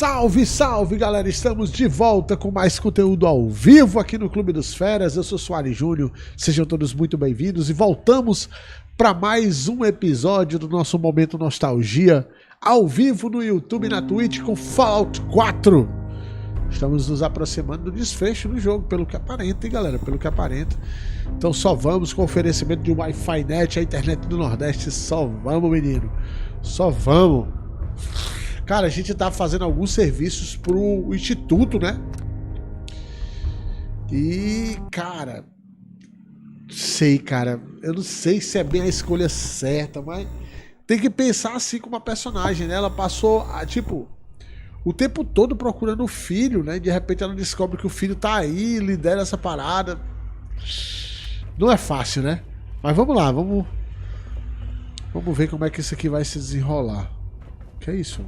Salve, salve, galera! Estamos de volta com mais conteúdo ao vivo aqui no Clube dos Feras. Eu sou Soares Júnior, sejam todos muito bem-vindos e voltamos para mais um episódio do nosso Momento Nostalgia ao vivo no YouTube e na Twitch com Fallout 4. Estamos nos aproximando do desfecho do jogo, pelo que aparenta, hein, galera? Pelo que aparenta. Então só vamos com oferecimento de Wi-Fi Net, a internet do Nordeste. Só vamos, menino. Só vamos. Cara, a gente tá fazendo alguns serviços pro Instituto, né? E, cara, eu não sei se é bem a escolha certa, mas tem que pensar assim com uma personagem, né? Ela passou, tipo, o tempo todo procurando o filho, né? De repente ela descobre que o filho tá aí, lidera essa parada. Não é fácil, né? Mas vamos lá, vamos ver como é que isso aqui vai se desenrolar. Que é isso?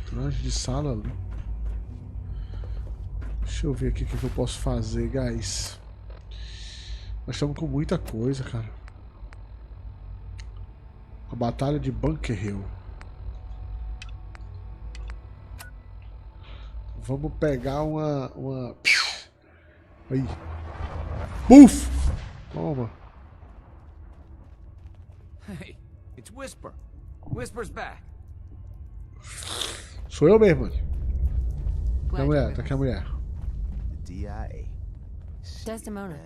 Traje de sala ali. Deixa eu ver aqui o que eu posso fazer, guys. Nós estamos com muita coisa, cara. A batalha de Bunker Hill. Vamos pegar uma... Aí. Buf! Toma. Hey, it's Whisper. Whisper's back. Sou eu mesmo, mano. Tá a mulher, tá aqui a mulher. The DIA. Desdemona.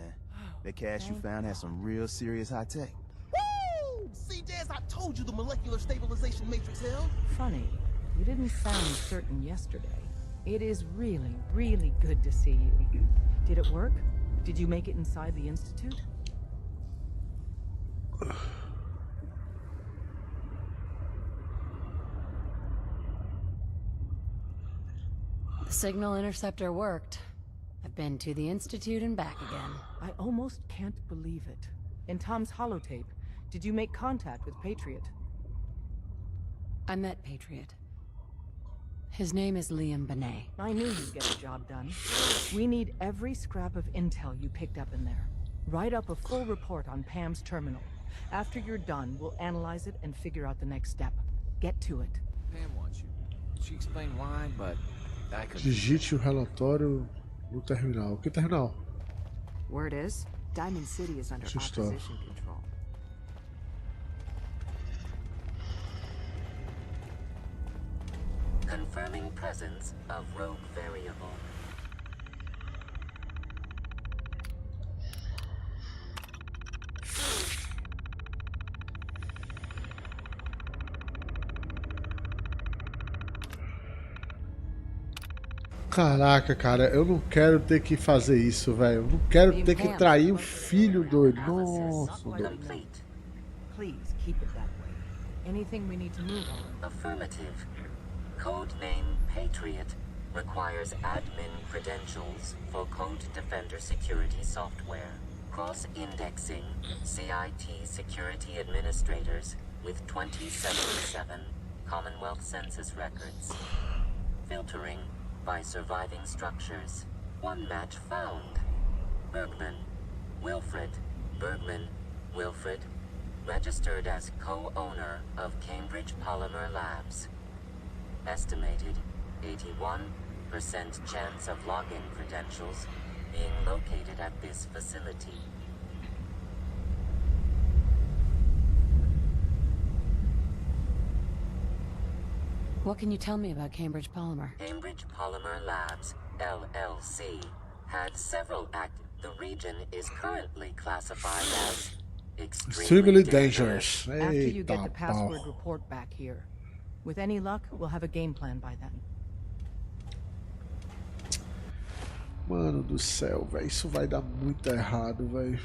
That cache you found has some real serious high tech. Woo! See, Jazz, I told you the molecular stabilization matrix held. Funny, you didn't sound certain yesterday. It is really, really good to see you. Did it work? Did you make it inside the Institute? The signal interceptor worked. I've been to the Institute and back again. I almost can't believe it. In Tom's holotape, did you make contact with Patriot? I met Patriot. His name is Liam Benet. I knew you'd get the job done. We need every scrap of intel you picked up in there. Write up a full report on Pam's terminal. After you're done, we'll analyze it and figure out the next step. Get to it. Pam wants you. She explained why, but I couldn't. Digite o relatório no terminal. Que terminal? Word is, Diamond City is under Just opposition control. Confirming presence of rogue variable. Caraca, cara, eu não quero ter que fazer isso, velho. Eu não quero ter que trair o filho doido. Nossa, doido. Complete. Please keep it that way. Anything we need to move on? Affirmative. Codename Patriot requires admin credentials for Code Defender security software. Cross-indexing CIT security administrators with 2077 Commonwealth Census records. Filtering by surviving structures. One match found. Bergman. Wilfred. Bergman. Wilfred. Registered as co-owner of Cambridge Polymer Labs. Estimated 81% chance of login credentials being located at this facility. What can you tell me about Cambridge Polymer? Cambridge Polymer Labs, LLC, had several active. The region is currently classified as Extremely dangerous. After you get Eita the password pau. report back here. With any luck, we'll have a game plan by then. Mano do céu, velho. Isso vai dar muito errado, velho.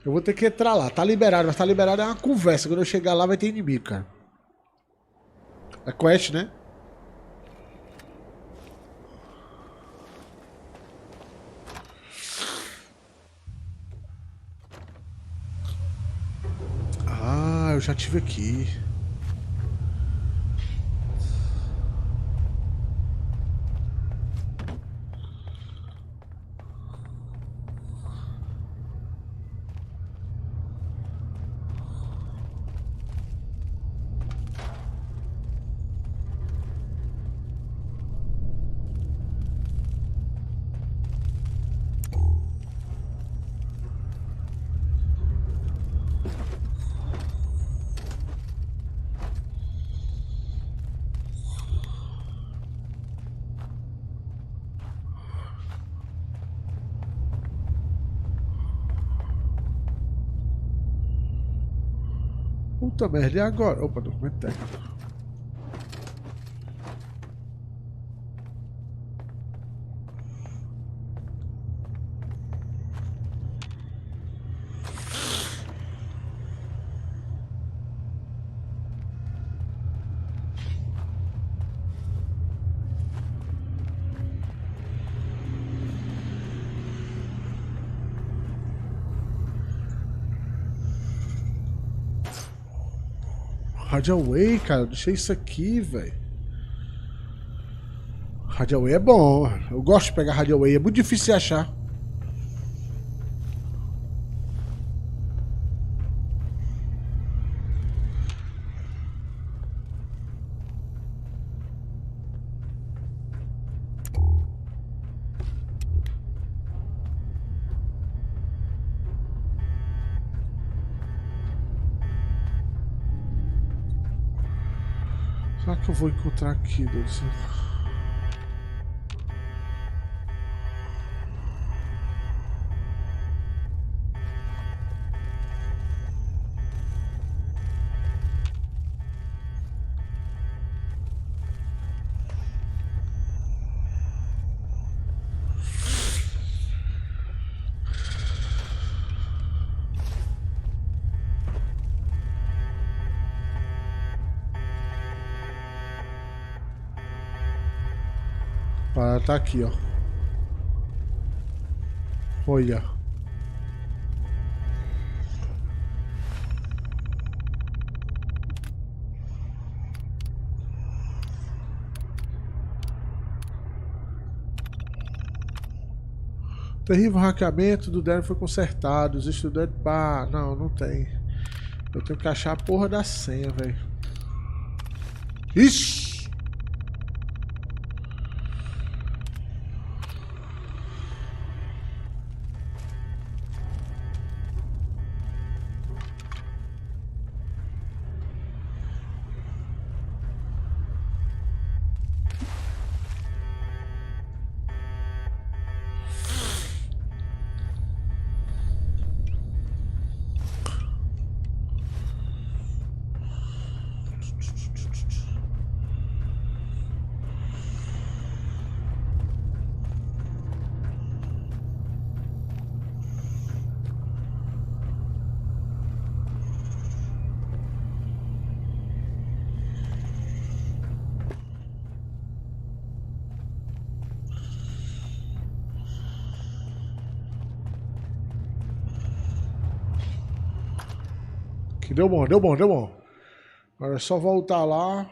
Eu vou ter que entrar lá. Tá liberado, mas tá liberado é uma conversa. Quando eu chegar lá vai ter inimigo, cara. É quest, né? Ah, eu já tive aqui. Puta merda, e agora? Opa, documento técnico. Radiaway, cara, eu deixei isso aqui, velho. Radiaway é bom, eu gosto de pegar Radiaway, é muito difícil de achar. Será que eu vou encontrar aqui, Deus? Tá aqui, ó. Olha. Terrível hackeamento do Darren foi consertado. Os estudantes... Pá, não tem. Eu tenho que achar a porra da senha, velho. Ixi! Que deu bom, deu bom, deu bom. Agora é só voltar lá.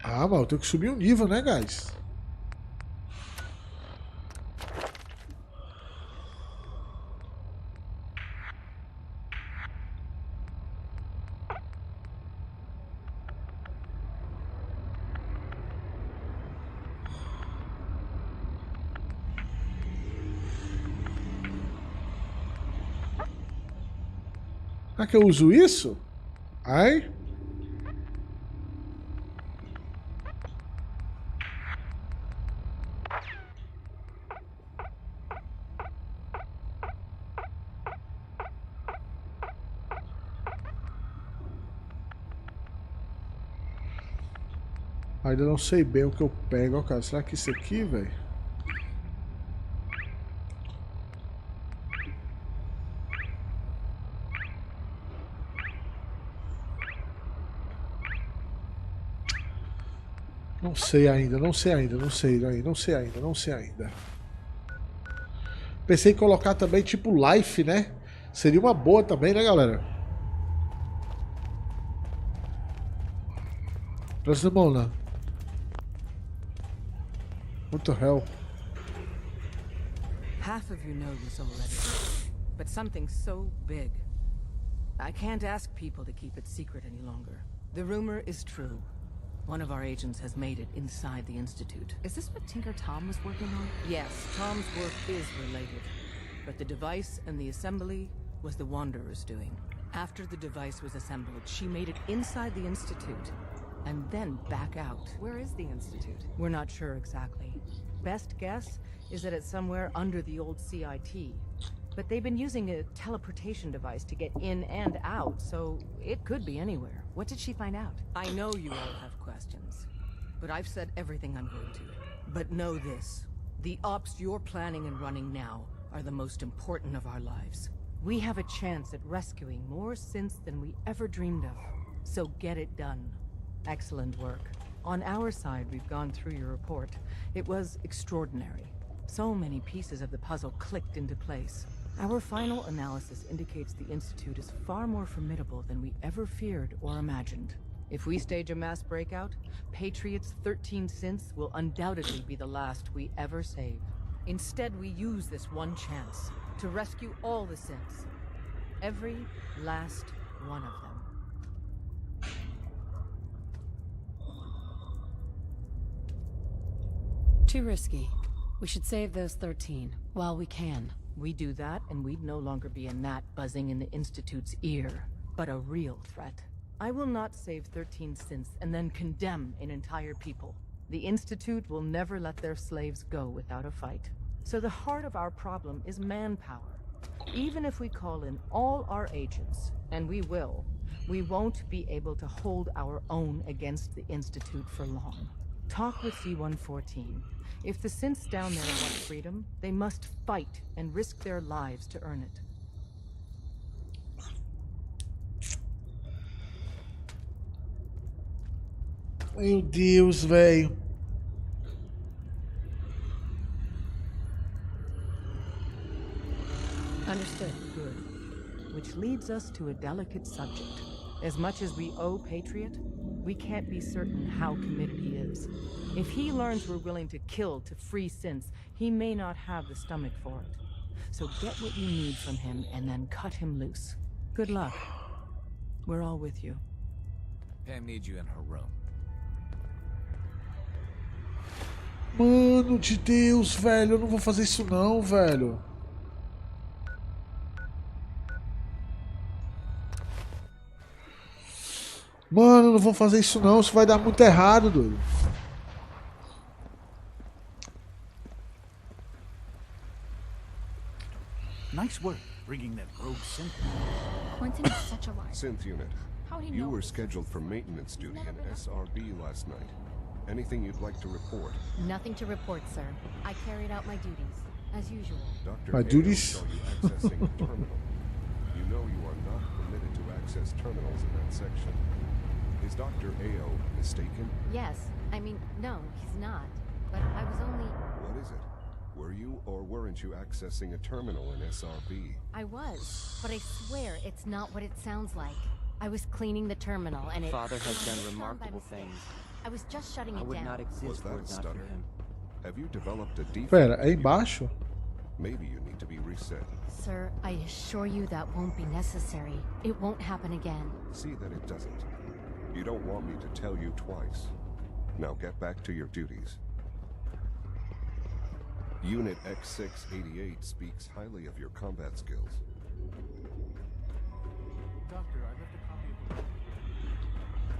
Ah, mas eu tenho que subir o nível, né, guys? Ah, que eu uso isso? Ai. Ainda não sei bem o que eu pego, ó, cara. Será que isso aqui, velho? Não sei ainda, não sei ainda, não sei ainda, não sei ainda, não sei ainda. Pensei em colocar também tipo life, né? Seria uma boa também, né, galera? Presta a mão, né? What the hell? Half of you know this already, but something so big. I can't ask people to keep it secret any longer. The rumor is true. One of our agents has made it inside the Institute. Is this what Tinker Tom was working on? Yes, Tom's work is related. But the device and the assembly, was the Wanderer's doing. After the device was assembled, she made it inside the Institute, and then back out. Where is the Institute? We're not sure exactly. Best guess is that it's somewhere under the old CIT. But they've been using a teleportation device to get in and out, so it could be anywhere. What did she find out? I know you all have questions, but I've said everything I'm going to. But know this, the ops you're planning and running now are the most important of our lives. We have a chance at rescuing more synths than we ever dreamed of. So get it done. Excellent work. On our side, we've gone through your report. It was extraordinary. So many pieces of the puzzle clicked into place. Our final analysis indicates the Institute is far more formidable than we ever feared or imagined. If we stage a mass breakout, Patriot's 13 synths will undoubtedly be the last we ever save. Instead, we use this one chance to rescue all the synths. Every last one of them. Too risky. We should save those 13 while we can. We do that, and we'd no longer be a gnat buzzing in the Institute's ear, but a real threat. I will not save 13 synths and then condemn an entire people. The Institute will never let their slaves go without a fight. So the heart of our problem is manpower. Even if we call in all our agents, and we will, we won't be able to hold our own against the Institute for long. Talk with C-114. If the synths down there want freedom, they must fight and risk their lives to earn it. Meu Deus, velho. Understood. Good. Which leads us to a delicate subject. As much as we owe Patriot, we can't be certain how committed he is. If he learns we're willing to kill to free synths, he may not have the stomach for it. So get what you need from him and then cut him loose. Good luck. We're all with you. Pam needs you in her room. Mano de Deus, velho. Eu não vou fazer isso não, velho. Mano, eu não vou fazer isso não. Isso vai dar muito errado, doido. Nice work bringing that rogue synth. Quentin is such a liar. Synth unit. How'd he You know? were scheduled for maintenance duty in SRB last night. Anything you'd like to report? Nothing to report, sir. I carried out my duties, as usual. Dr. My Ao duties? saw you accessing a terminal. You know you are not permitted to access terminals in that section. Is Dr. Ao mistaken? Yes. I mean, no, he's not. But I was only... What is it? Were you or weren't you accessing a terminal in SRB? I was. But I swear it's not what it sounds like. I was cleaning the terminal and it... Father has done By remarkable mistake. things. I was just shutting I it would down. not Was exist that were a it not for stutter? him. Have you developed a defect? Pera, é in the embaixo? unit? Maybe you need to be reset. Sir, I assure you that won't be necessary. It won't happen again. See that it doesn't. You don't want me to tell you twice. Now get back to your duties. Unit X688 speaks highly of your combat skills. Doctor, I left a copy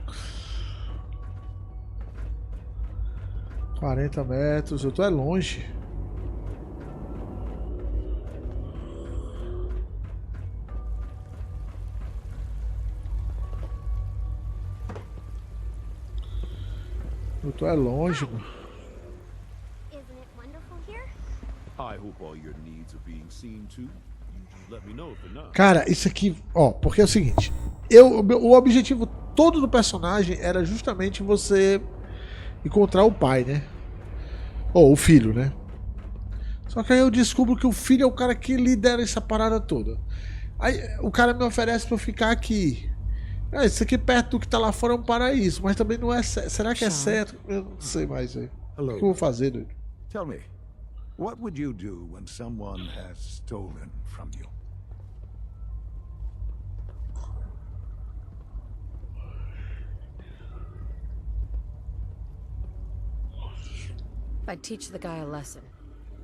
of the... 40 metros, eu tô é longe. Eu tô é longe, mano. Isn't it wonderful here? I hope all your needs are being seen to. You just let me know if they're not. Cara, isso aqui, ó, porque é o seguinte, o objetivo todo do personagem era justamente você encontrar o pai, né? Ou o filho, né? Só que aí eu descubro que o filho é o cara que lidera essa parada toda. Aí o cara me oferece pra eu ficar aqui. Isso aqui perto do que tá lá fora é um paraíso, mas também não é certo. Será que é certo? Eu não sei mais, velho. O que eu vou fazer, doido? Tell me, what would you do when someone has stolen from you? I'd teach the guy a lesson.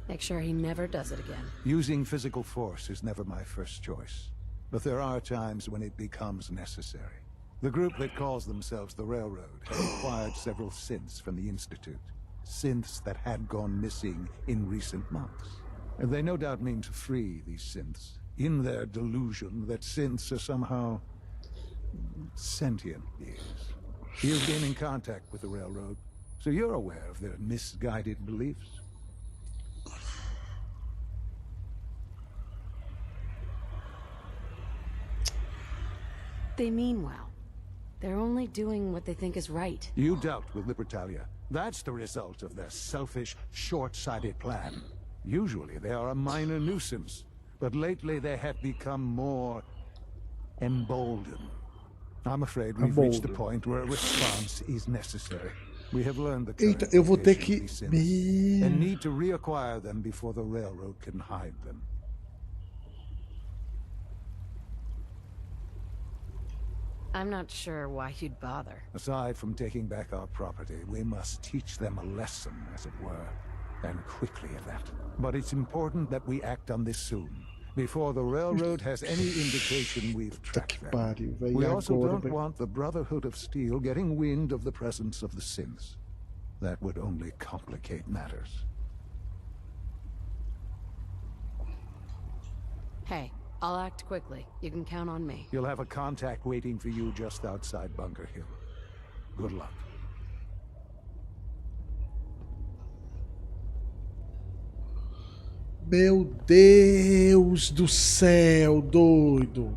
Make sure he never does it again. Using physical force is never my first choice. but there are times when it becomes necessary. The group that calls themselves the Railroad has acquired several synths from the Institute. Synths that had gone missing in recent months. And they no doubt mean to free these synths, in their delusion that synths are somehow sentient beings. You've been in contact with the Railroad, so you're aware of their misguided beliefs. They mean well. They're only doing what they think is right. You dealt with Libertalia. That's the result of their selfish, short-sighted plan. Usually they are a minor nuisance, but lately they have become more emboldened. I'm afraid we've reached the point where a response is necessary. We have learned the current eu vou ter location que... of these synths, and need to reacquire them before the Railroad can hide them. I'm not sure why you'd bother. Aside from taking back our property, we must teach them a lesson, as it were. And quickly at that. But it's important that we act on this soon, before the Railroad has any indication we've tracked them. We also don't want the Brotherhood of Steel getting wind of the presence of the synths. That would only complicate matters. Hey, I'll act quickly. You can count on me. You'll have a contact waiting for you just outside Bunker Hill. Good luck. Meu Deus do céu, doido.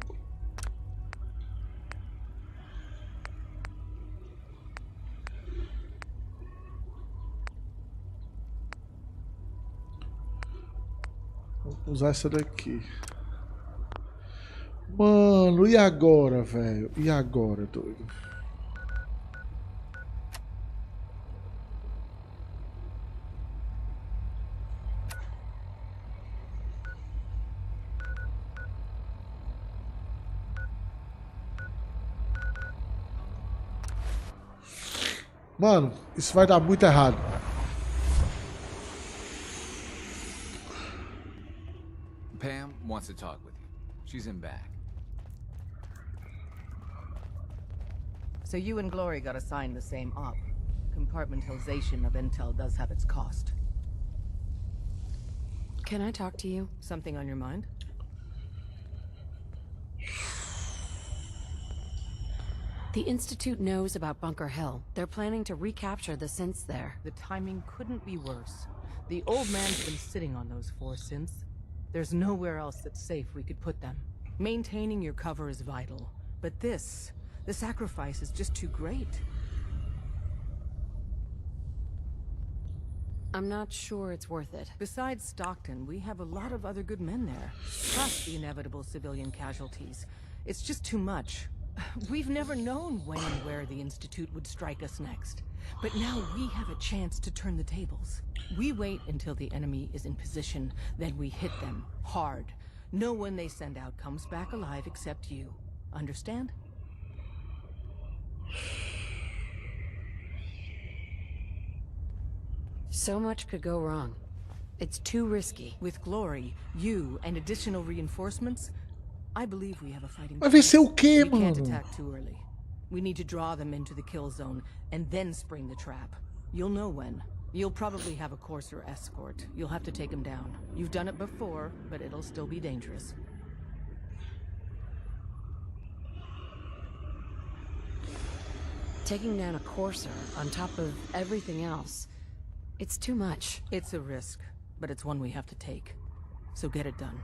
Vou usar essa daqui. Mano, e agora, velho? E agora, doido? Mano, isso vai dar muito errado. Pam wants to talk with you. She's in back. So you and Glory got assigned the same op. Compartmentalization of intel does have its cost. Can I talk to you? Something on your mind? The Institute knows about Bunker Hill. They're planning to recapture the synths there. The timing couldn't be worse. The old man's been sitting on those 4 synths. There's nowhere else that's safe we could put them. Maintaining your cover is vital. But the sacrifice is just too great. I'm not sure it's worth it. Besides Stockton, we have a lot of other good men there. Plus the inevitable civilian casualties. It's just too much. We've never known when and where the Institute would strike us next. But now we have a chance to turn the tables. We wait until the enemy is in position, then we hit them hard. No one they send out comes back alive except you. Understand? So much could go wrong. It's too risky. With Glory, you, and additional reinforcements, I believe we have a fighting Vai vencer o quê, We can't mano? attack too early. We need to draw them into the kill zone, and then spring the trap. You'll know when. You'll probably have a Courser escort. You'll have to take him down. You've done it before, but it'll still be dangerous. Taking down a Courser on top of everything else, it's too much. It's a risk, but it's one we have to take. So get it done.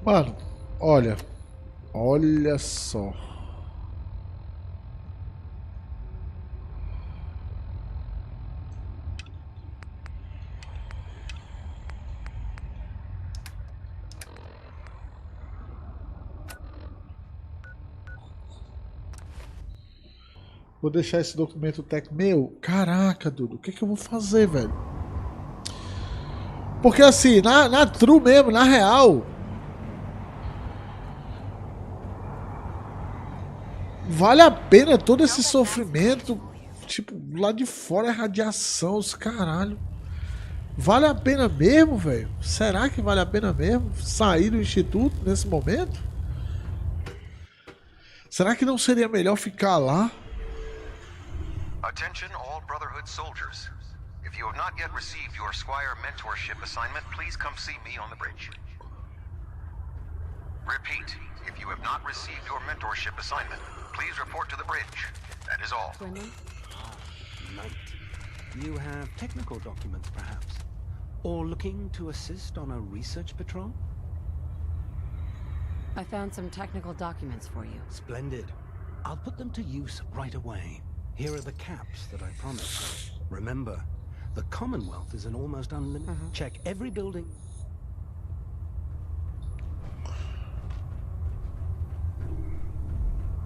Mano, olha. Olha só. Vou deixar esse documento técnico. Meu, caraca, Dudu, o que eu vou fazer, velho? Porque assim, na true mesmo, na real, vale a pena todo esse sofrimento. Tipo, lá de fora é radiação, os caralho. Vale a pena mesmo, velho? Será que vale a pena mesmo sair do instituto nesse momento? Será que não seria melhor ficar lá? Attention all Brotherhood soldiers. If you have not yet received your Squire mentorship assignment, please come see me on the bridge. Repeat, if you have not received your mentorship assignment, please report to the bridge. That is all. Knight. You have technical documents, perhaps? Or looking to assist on a research patrol? I found some technical documents for you. Splendid. I'll put them to use right away. Here are the caps that I promised. Remember, the Commonwealth is an almost unlimited. Check every building.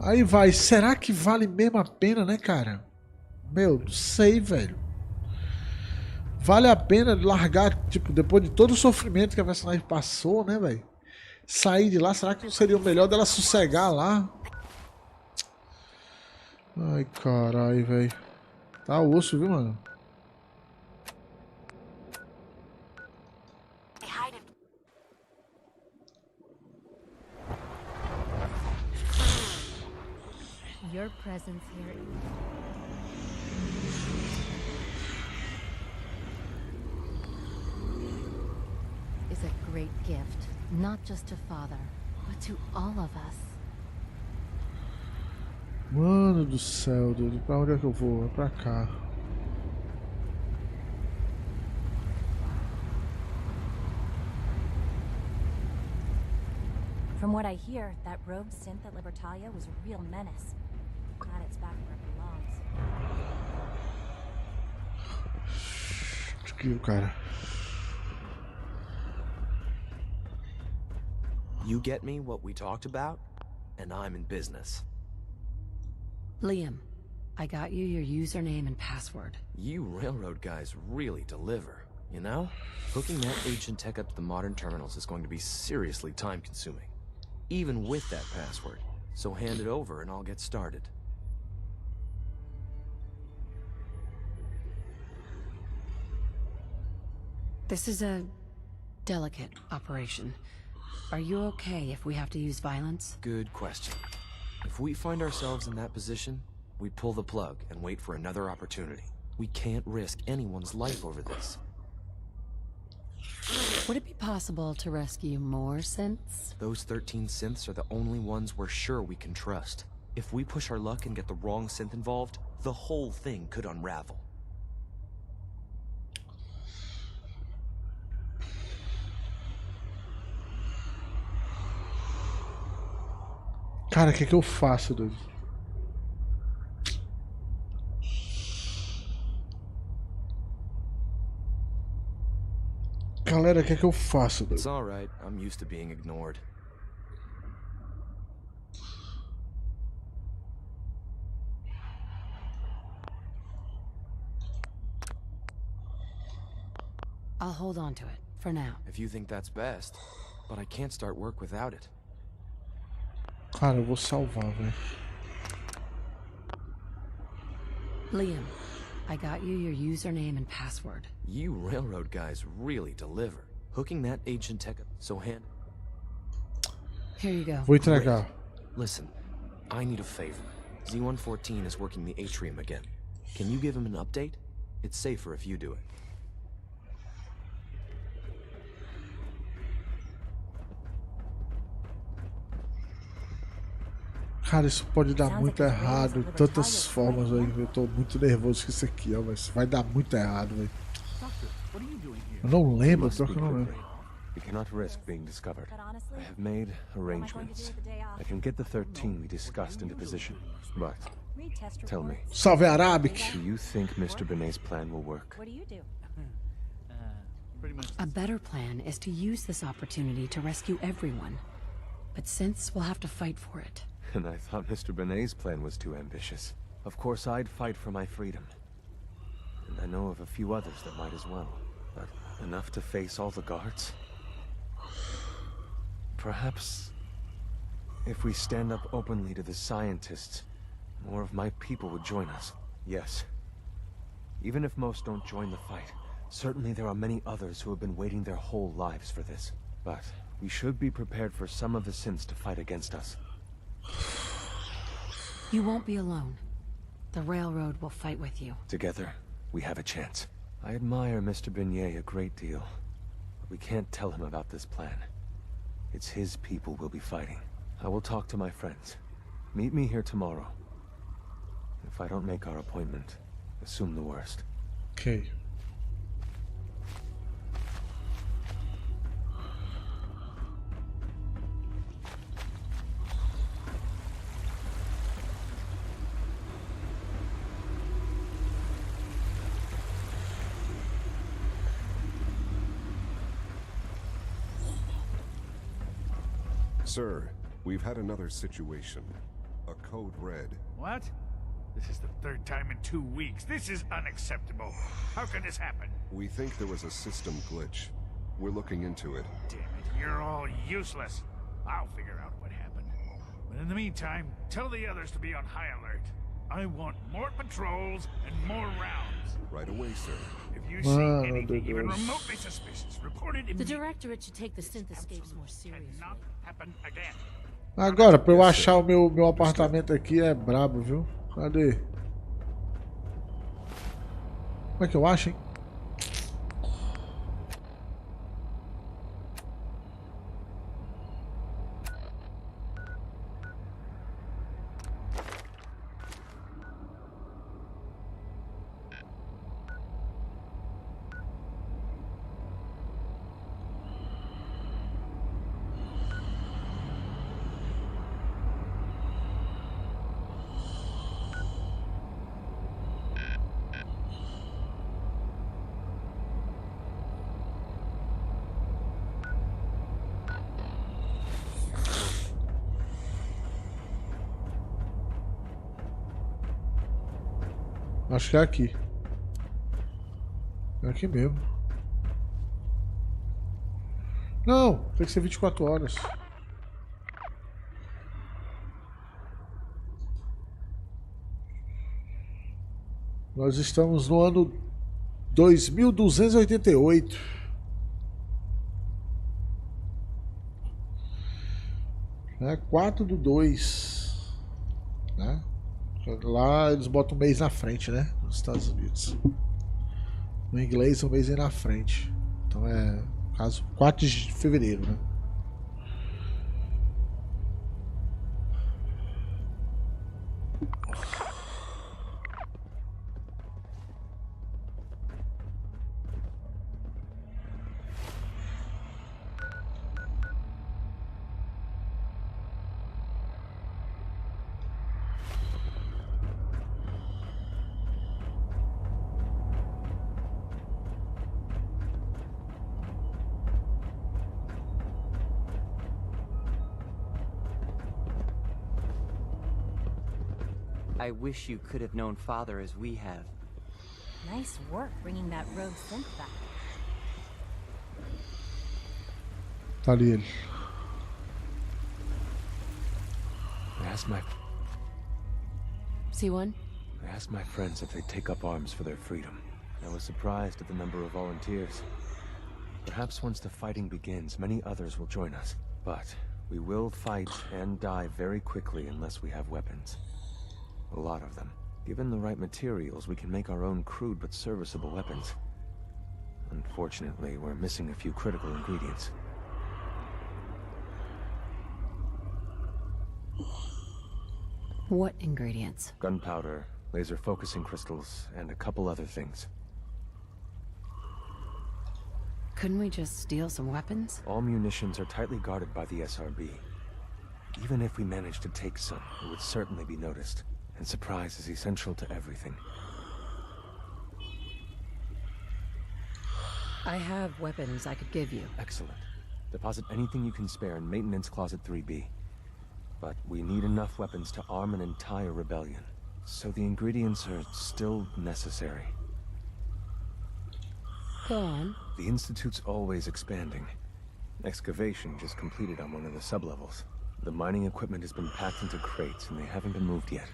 Aí vai, será que vale mesmo a pena, né, cara? Meu, não sei, velho. Vale a pena largar, tipo, depois de todo o sofrimento que a personagem passou, né, velho? Sair de lá, será que não seria o melhor dela sossegar lá? Ai, caralho, velho. Tá osso, viu, mano? Your presence here is a great gift, not just to Father, but to all of us. Mano do céu, doido. Pra onde é que eu vou? É pra cá. From what I hear, that rogue synth at Libertalia was a real menace. Glad it's back where it belongs. Aqui, cara. You get me what we talked about, and I'm in business. Liam, I got you your username and password. You railroad guys really deliver, you know? Hooking that ancient tech up to the modern terminals is going to be seriously time-consuming, even with that password. So hand it over and I'll get started. This is a delicate operation. Are you okay if we have to use violence? Good question. If we find ourselves in that position, we pull the plug and wait for another opportunity. We can't risk anyone's life over this. Would it be possible to rescue more synths? Those 13 synths are the only ones we're sure we can trust. If we push our luck and get the wrong synth involved, the whole thing could unravel. Cara, o que eu faço, doido? Galera, o que eu faço, doido? It's alright, I'm used to being ignored. I'll hold on to it, for now. If you think that's best, but I can't start work without it. Cara, eu vou salvar, velho. Liam, I got you your username and password. You railroad guys really deliver. Hooking that ancient tech up, so hand... Here you go. Vou entregar. Listen, I need a favor. Z-114 is working the atrium again. Can you give him an update? It's safer if you do it. Cara, isso pode dar muito errado de tantas formas, velho. Eu tô muito nervoso com isso aqui, ó, mas vai dar muito errado, velho. Eu não lembro, pior que eu não lembro. We cannot risk being discovered. I have made arrangements. I can get the 13 we discussed into position. But, tell me. Salve Arabic! Do you think Mr. Benet's plan will work? What do you do? A better plan is to use this opportunity to rescue everyone. But synths will have to fight for it. And I thought Mr. Benet's plan was too ambitious. Of course, I'd fight for my freedom. And I know of a few others that might as well. But enough to face all the guards? Perhaps... if we stand up openly to the scientists, more of my people would join us. Yes. Even if most don't join the fight, Certainly there are many others who have been waiting their whole lives for this. But we should be prepared for some of the synths to fight against us. You won't be alone. The railroad will fight with you. Together, we have a chance. I admire Mr. Beignet a great deal, but we can't tell him about this plan. It's his people we'll be fighting. I will talk to my friends. Meet me here tomorrow. If I don't make our appointment, assume the worst. Okay. Sir, we've had another situation. A code red. What? This is the third time in 2 weeks. This is unacceptable. How can this happen? We think there was a system glitch. We're looking into it. Damn it, you're all useless. I'll figure out what happened. But in the meantime, tell the others to be on high alert. I want more patrols and more rounds. Right away, sir. If you see anything even remotely suspicious, report it The immediately. Directorate should take the synth escapes more seriously. Cannot happen again. Agora, pra eu achar o meu apartamento aqui é brabo, viu? Cadê? Como é que eu acho, hein? Acho que é aqui. É aqui mesmo. Não, tem que ser 24 horas. Nós estamos no ano 2288. Né? 4/2. Né? Lá eles botam um mês na frente, né? Nos Estados Unidos. No inglês, um mês aí na frente. Então é, no caso, 4 de fevereiro, né? I wish you could have known Father as we have. Nice work bringing that rogue synth back. Tá ali ele. I asked my See one? I asked my friends if they'd take up arms for their freedom. I was surprised at the number of volunteers. Perhaps once the fighting begins, many others will join us. But we will fight and die very quickly unless we have weapons. A lot of them. Given the right materials, we can make our own crude but serviceable weapons. Unfortunately, we're missing a few critical ingredients. What ingredients? Gunpowder, laser focusing crystals, and a couple other things. Couldn't we just steal some weapons? All munitions are tightly guarded by the SRB. Even if we managed to take some, it would certainly be noticed. And surprise is essential to everything. I have weapons I could give you. Excellent. Deposit anything you can spare in Maintenance Closet 3B. But we need enough weapons to arm an entire rebellion. So the ingredients are still necessary. Go on. The Institute's always expanding. Excavation just completed on one of the sublevels. The mining equipment has been packed into crates and they haven't been moved yet.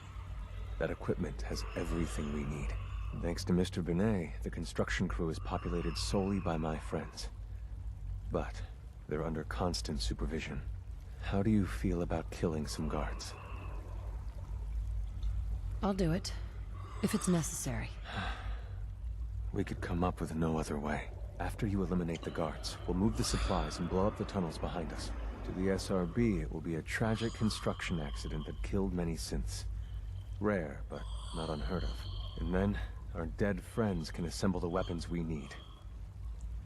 That equipment has everything we need. Thanks to Mr. Binet, the construction crew is populated solely by my friends. But they're under constant supervision. How do you feel about killing some guards? I'll do it, if it's necessary. We could come up with no other way. After you eliminate the guards, we'll move the supplies and blow up the tunnels behind us. To the SRB, it will be a tragic construction accident that killed many synths. Rare, but not unheard of. And then, our dead friends can assemble the weapons we need.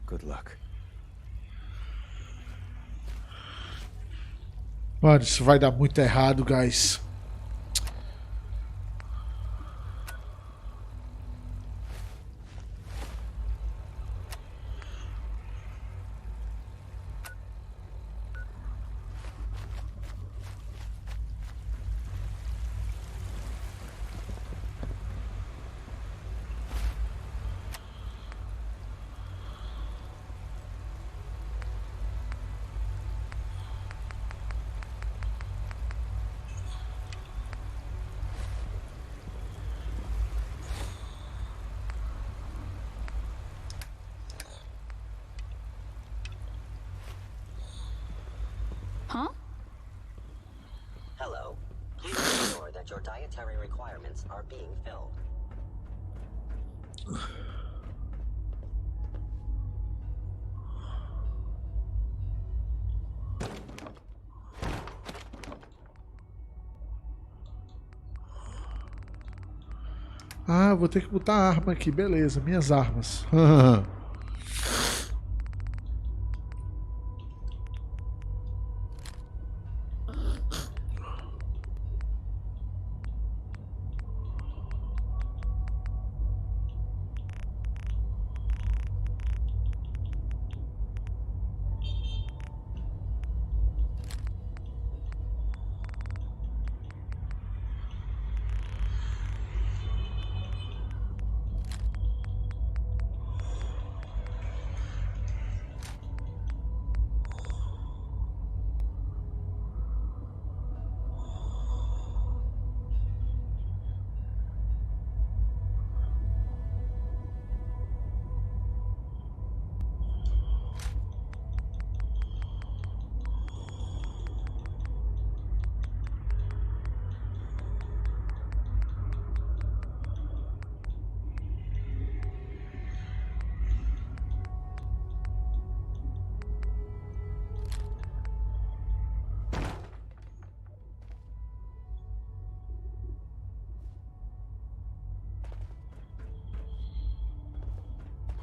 Good luck. Mano, isso vai dar muito errado, guys. Huh? Hello. Please ensure that your dietary requirements are being filled. Ah, vou ter que botar arma aqui, beleza, minhas armas.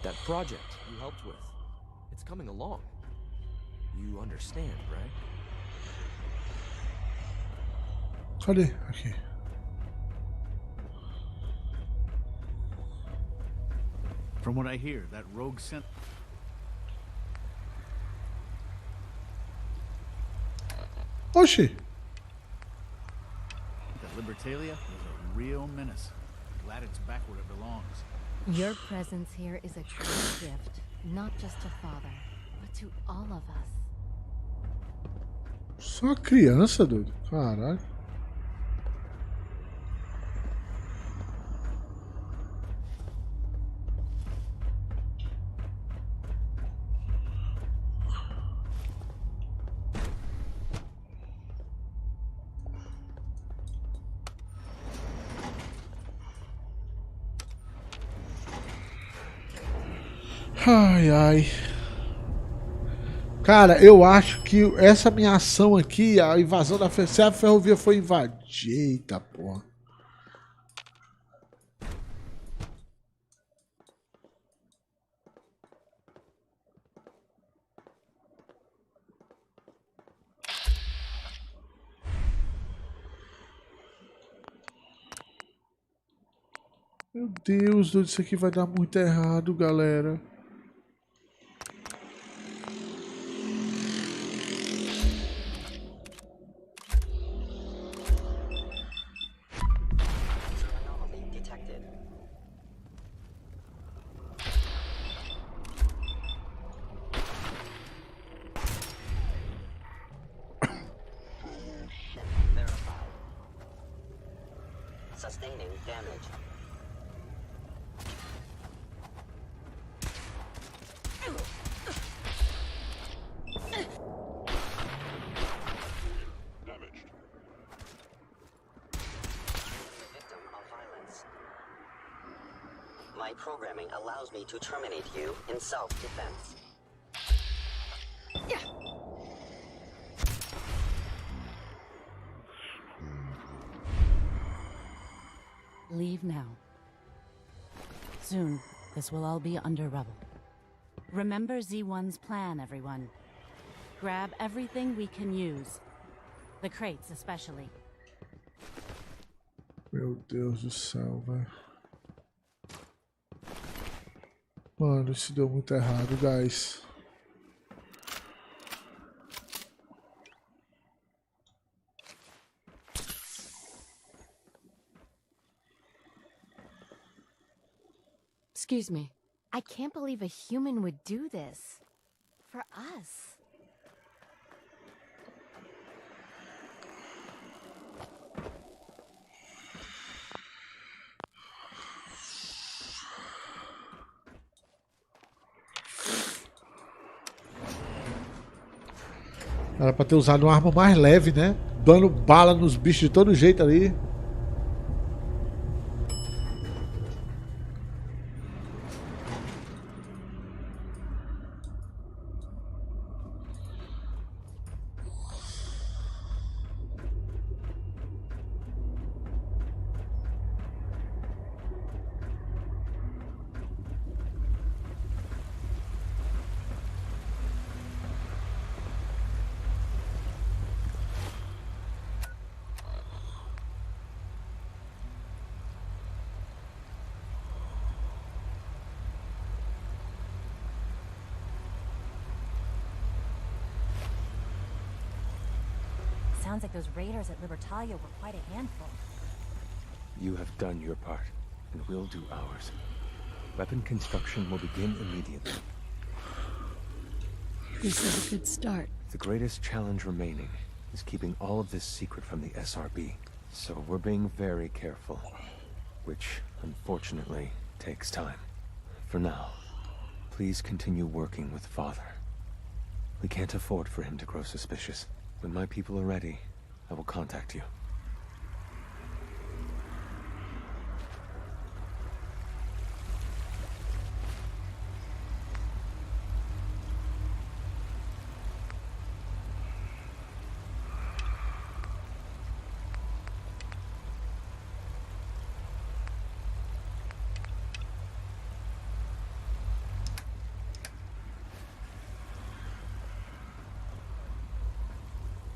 That project you helped with, it's coming along. You understand, right? Cadê? Aqui. From what I hear, that rogue sent... Oxi. That Libertalia is a real menace. Glad it's back where it belongs. Your presence here is a great gift, not just to Father, but to all of us. Só uma criança, doido. Caralho. Ai, ai. Cara, eu acho que essa minha ação aqui, a invasão da ferrovia, se a ferrovia foi invadir, eita porra. Meu Deus, doido, isso aqui vai dar muito errado, galera. Sustaining damage. my programming allows me to terminate you in self-defense. Leave now. Soon, this will all be under rubble. Remember Z1's plan, everyone. Grab everything we can use. The crates, especially. Meu Deus do céu, velho. Mano, isso deu muito errado, guys. Excuse me. I can't believe a human would do this. For us. Era pra ter usado uma arma mais leve, né? Dando bala nos bichos de todo jeito ali. Sounds like those raiders at Libertalia were quite a handful. You have done your part, and we'll do ours. Weapon construction will begin immediately. This is a good start. The greatest challenge remaining is keeping all of this secret from the SRB. So we're being very careful, which, unfortunately, takes time. For now, please continue working with Father. We can't afford for him to grow suspicious. When my people are ready, I will contact you.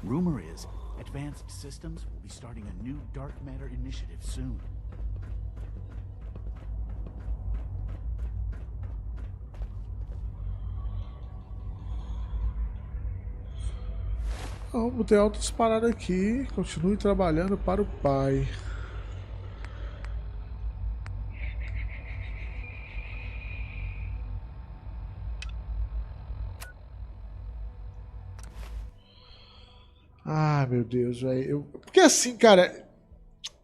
Rumor is, Advanced Systems will be starting a new dark matter initiative soon. Vamos ter altas paradas aqui. Continue trabalhando para o pai. Ah, meu Deus, velho. Porque assim, cara,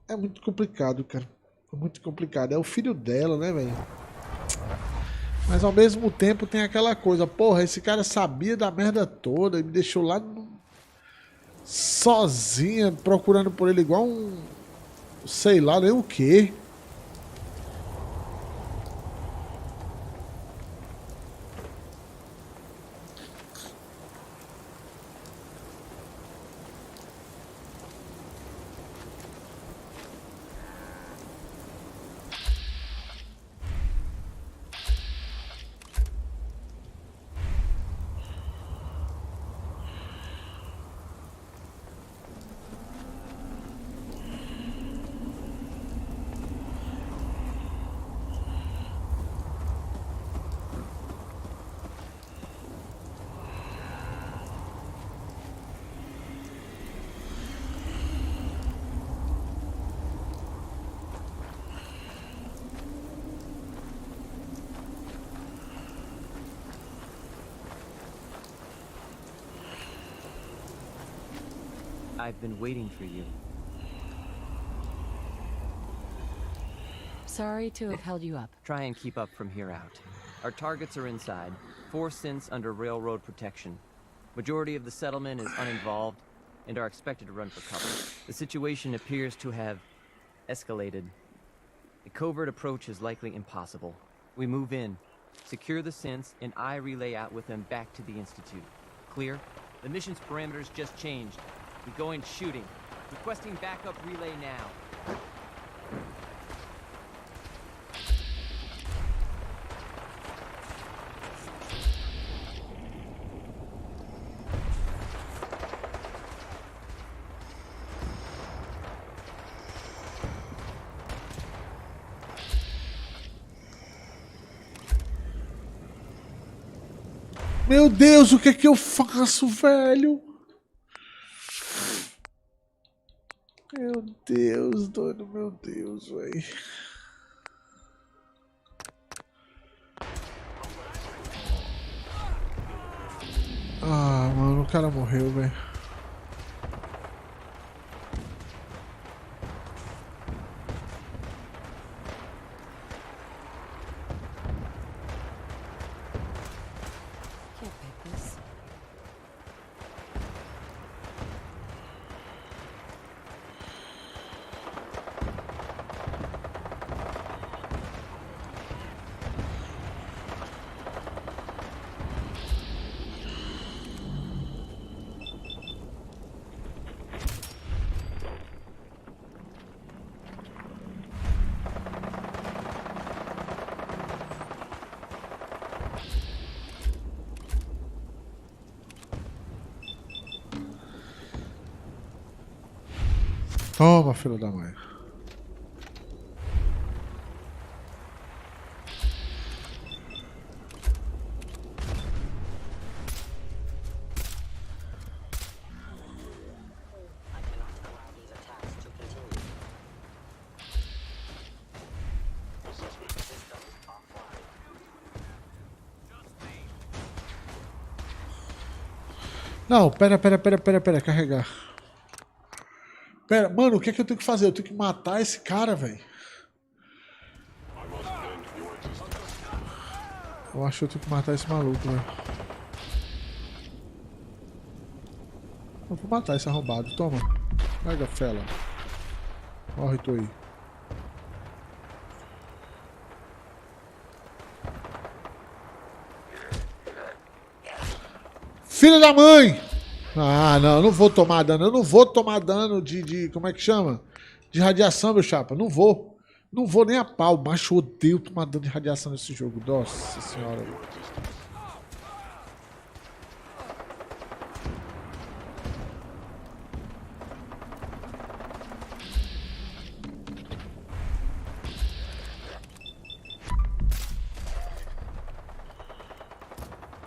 é muito complicado, cara. É muito complicado. É o filho dela, né, velho? Mas ao mesmo tempo tem aquela coisa, porra, esse cara sabia da merda toda e me deixou lá sozinha, procurando por ele igual um... sei lá, nem o quê. I've been waiting for you. Sorry to have held you up. Try and keep up from here out. Our targets are inside. 4 synths under railroad protection. Majority of the settlement is uninvolved and are expected to run for cover. The situation appears to have escalated A covert approach is likely impossible. We move in, secure the synths, and I relay out with them back to the Institute. Clear? The mission's parameters just changed. We go in shooting. Requesting backup relay now. Meu Deus, o que é que eu faço, velho? Meu Deus, doido, meu Deus, velho. Ah, mano, o cara morreu, velho. Toma, filho da mãe. Não, pera, carregar. Pera, mano, o que é que eu tenho que fazer? Eu tenho que matar esse cara, velho. Eu acho que eu tenho que matar esse maluco, velho. Eu vou matar esse arrombado, toma. Pega, fela. Morre tu aí. Filho da mãe! Ah, não, eu não vou tomar dano. Eu não vou tomar dano de como é que chama? De radiação, meu chapa. Não vou. Não vou nem a pau. Macho, eu odeio tomar dano de radiação nesse jogo. Nossa senhora.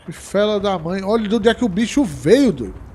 Que fela da mãe. Olha de onde é que o bicho veio, doido.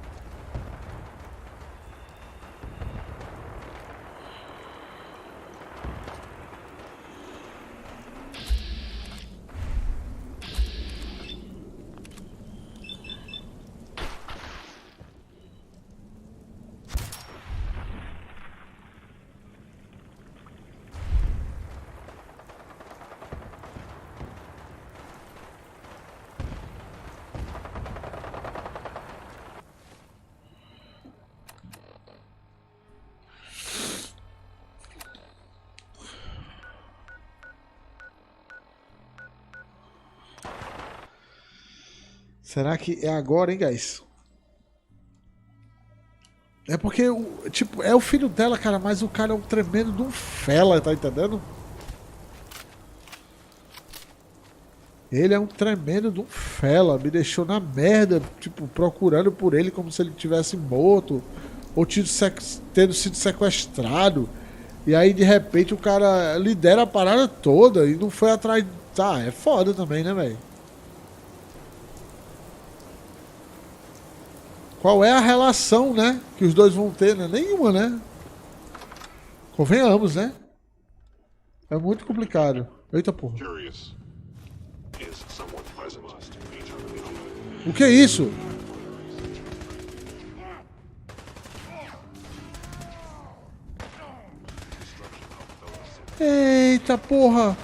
Será que é agora, hein, guys? É porque, tipo, é o filho dela, cara, mas o cara é um tremendo de um fela, tá entendendo? Ele é um tremendo de um fela, me deixou na merda, tipo, procurando por ele como se ele tivesse morto, ou tendo sido sequestrado. E aí, de repente, o cara lidera a parada toda e não foi atrás... Tá, é foda também, né, velho? Qual é a relação, né? Que os dois vão ter, né? Nenhuma, né? Convenhamos, né? É muito complicado. Eita porra. O que é isso? Eita porra.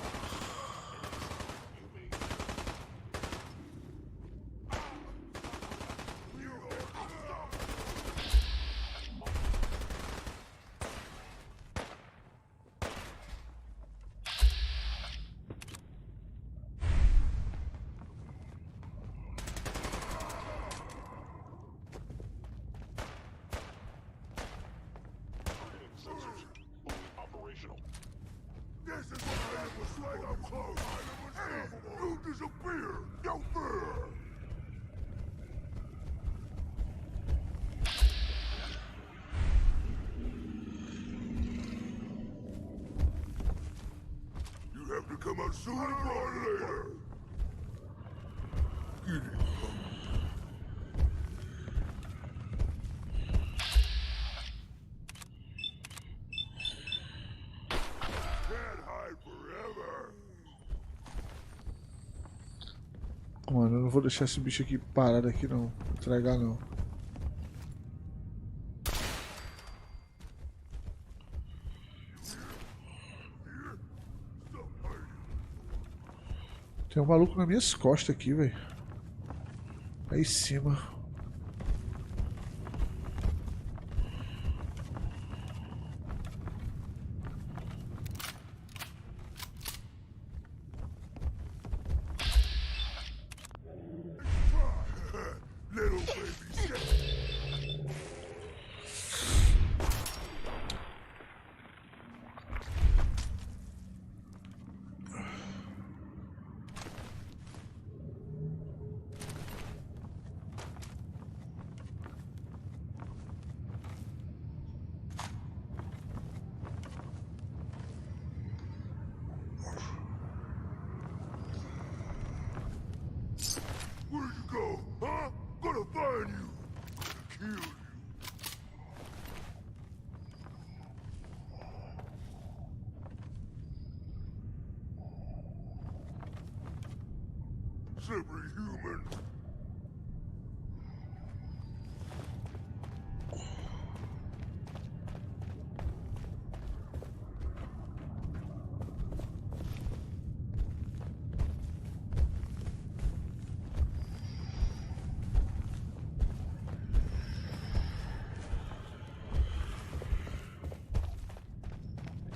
sooner or later. Can't hide forever. Mano, eu não vou deixar esse bicho aqui parado aqui não. Vou entregar não. Tem um maluco nas minhas costas aqui, velho. Aí em cima. Little baby shit. Where'd you go, huh? Gonna find you. Gonna kill you. Slippery human.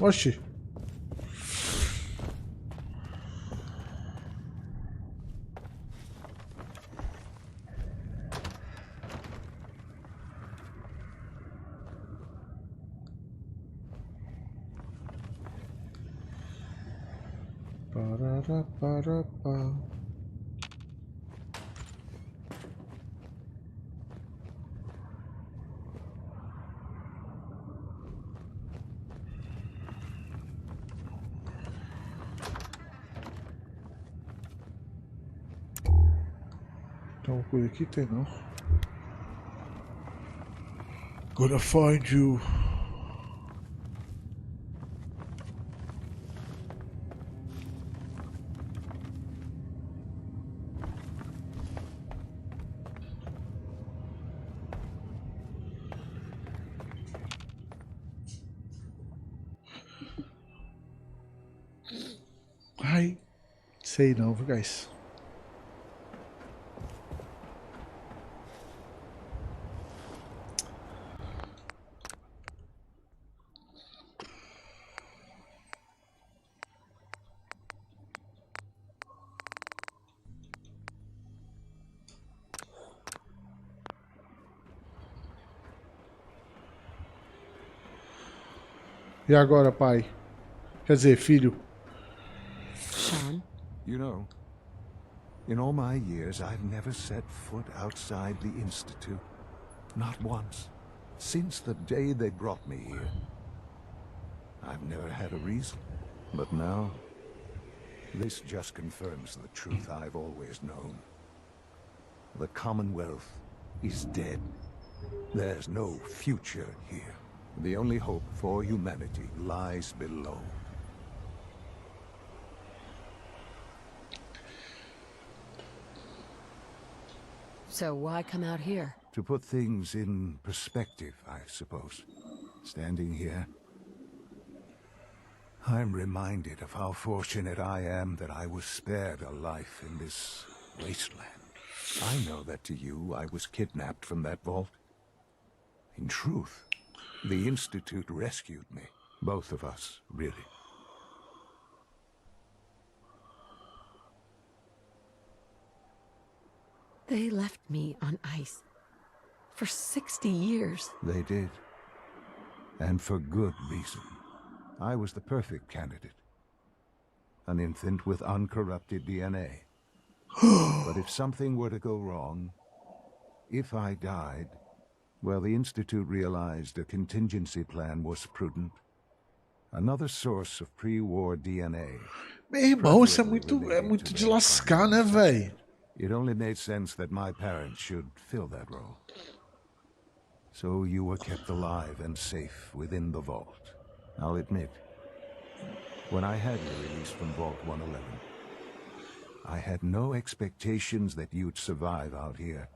Oxi. Parará, para, pá. Tem uma coisa aqui? Tem não. Gonna find you. Ai, sei não, viu, guys? E agora, pai? Quer dizer, filho. Sean? You know, in all my years, I've never set foot outside the Institute. Not once. Since the day they brought me here. I've never had a reason. But now, this just confirms the truth I've always known. The Commonwealth is dead. There's no future here. The only hope for humanity lies below. So why come out here? To put things in perspective, I suppose. Standing here, I'm reminded of how fortunate I am that I was spared a life in this wasteland. I know that to you, I was kidnapped from that vault. In truth, the Institute rescued me. Both of us, really. They left me on ice for 60 years. They did. And for good reason. I was the perfect candidate. An infant with uncorrupted DNA. But if something were to go wrong, if I died, well, the Institute realized a contingency plan was prudent. Another source of pre-war DNA. Meu irmão, isso é muito de lascar, né, velho? It only made sense that my parents should fill that role. So you were kept alive and safe within the vault. I'll admit, when I had you released from Vault 111, I had no expectations that you'd survive out here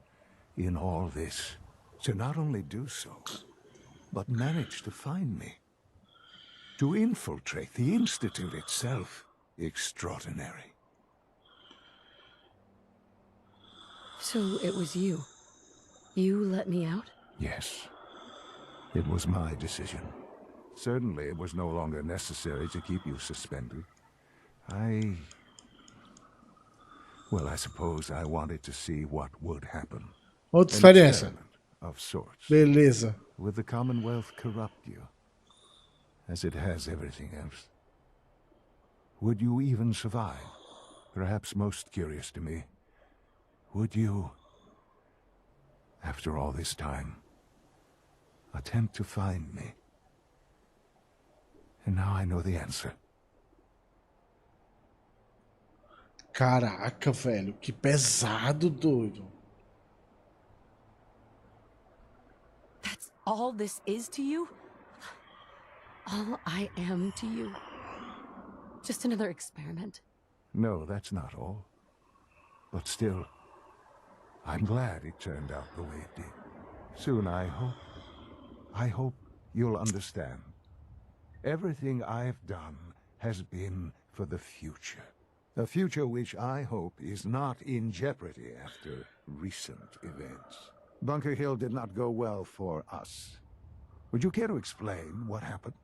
in all this. To not only do so, but manage to find me. To infiltrate the Institute itself. Extraordinary. So it was you. You let me out? Yes. It was my decision. Certainly it was no longer necessary to keep you suspended. Well, I suppose I wanted to see what would happen. Outra An diferença. experiment of sorts. Beleza. Would the Commonwealth corrupt you? As it has everything else. Would you even survive? Perhaps most curious to me. Would you, after all this time, attempt to find me? And now I know the answer. Caraca, velho, que pesado, doido. That's all this is to you? All I am to you? Just another experiment? No, that's not all. But still, I'm glad it turned out the way it did. Soon, I hope you'll understand. Everything I've done has been for the future. A future which I hope is not in jeopardy after recent events. Bunker Hill did not go well for us. Would you care to explain what happened?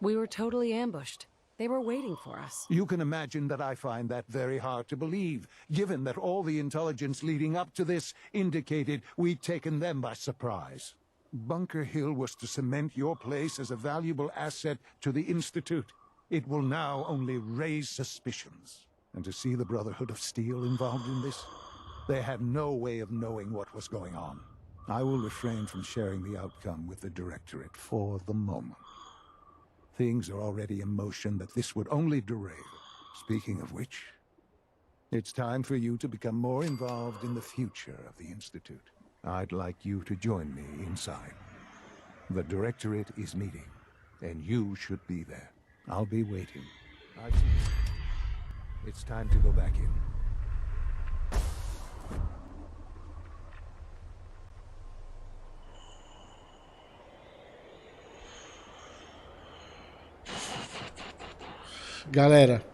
We were totally ambushed. They were waiting for us. You can imagine that I find that very hard to believe, given that all the intelligence leading up to this indicated we'd taken them by surprise. Bunker Hill was to cement your place as a valuable asset to the Institute. It will now only raise suspicions. And to see the Brotherhood of Steel involved in this, they had no way of knowing what was going on. I will refrain from sharing the outcome with the Directorate for the moment. Things are already in motion that this would only derail. Speaking of which, it's time for you to become more involved in the future of the Institute. I'd like you to join me inside. The Directorate is meeting, and you should be there. I'll be waiting. I see. It's time to go back in. Galera,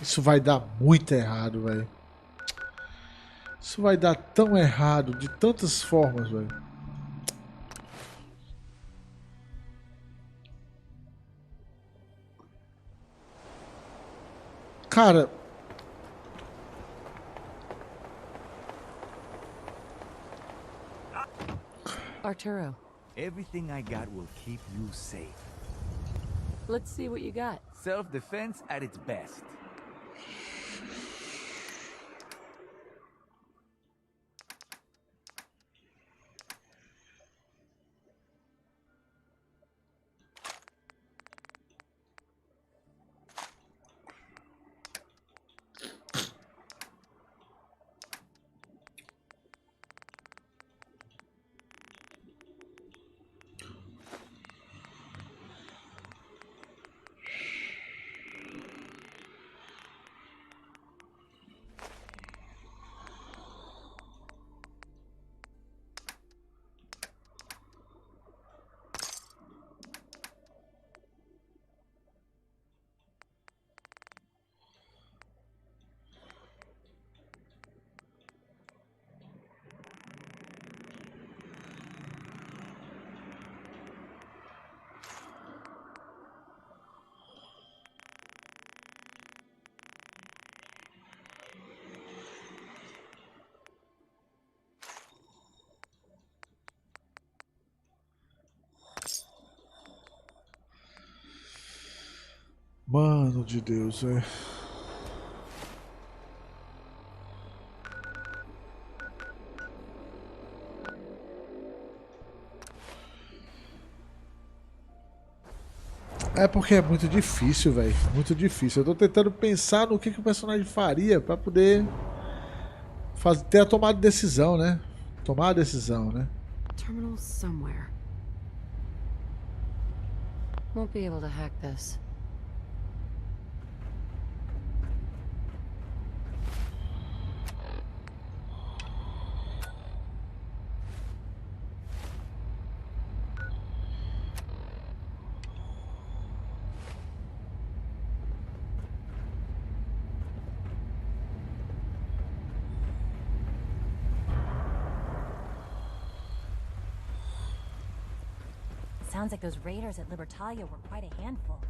isso vai dar muito errado, velho. Isso vai dar tão errado de tantas formas, velho. Cara, Arturo, Everything I got will keep you safe. let's see what you got. Self-defense at its best. mano de Deus, velho. É porque é muito difícil, velho. Muito difícil. Eu tô tentando pensar no que o personagem faria pra poder ter a tomada de decisão, né? Tomar a decisão, né? Terminal somewhere. Won't be able to hack this. Sounds like those raiders at Libertalia were quite a handful.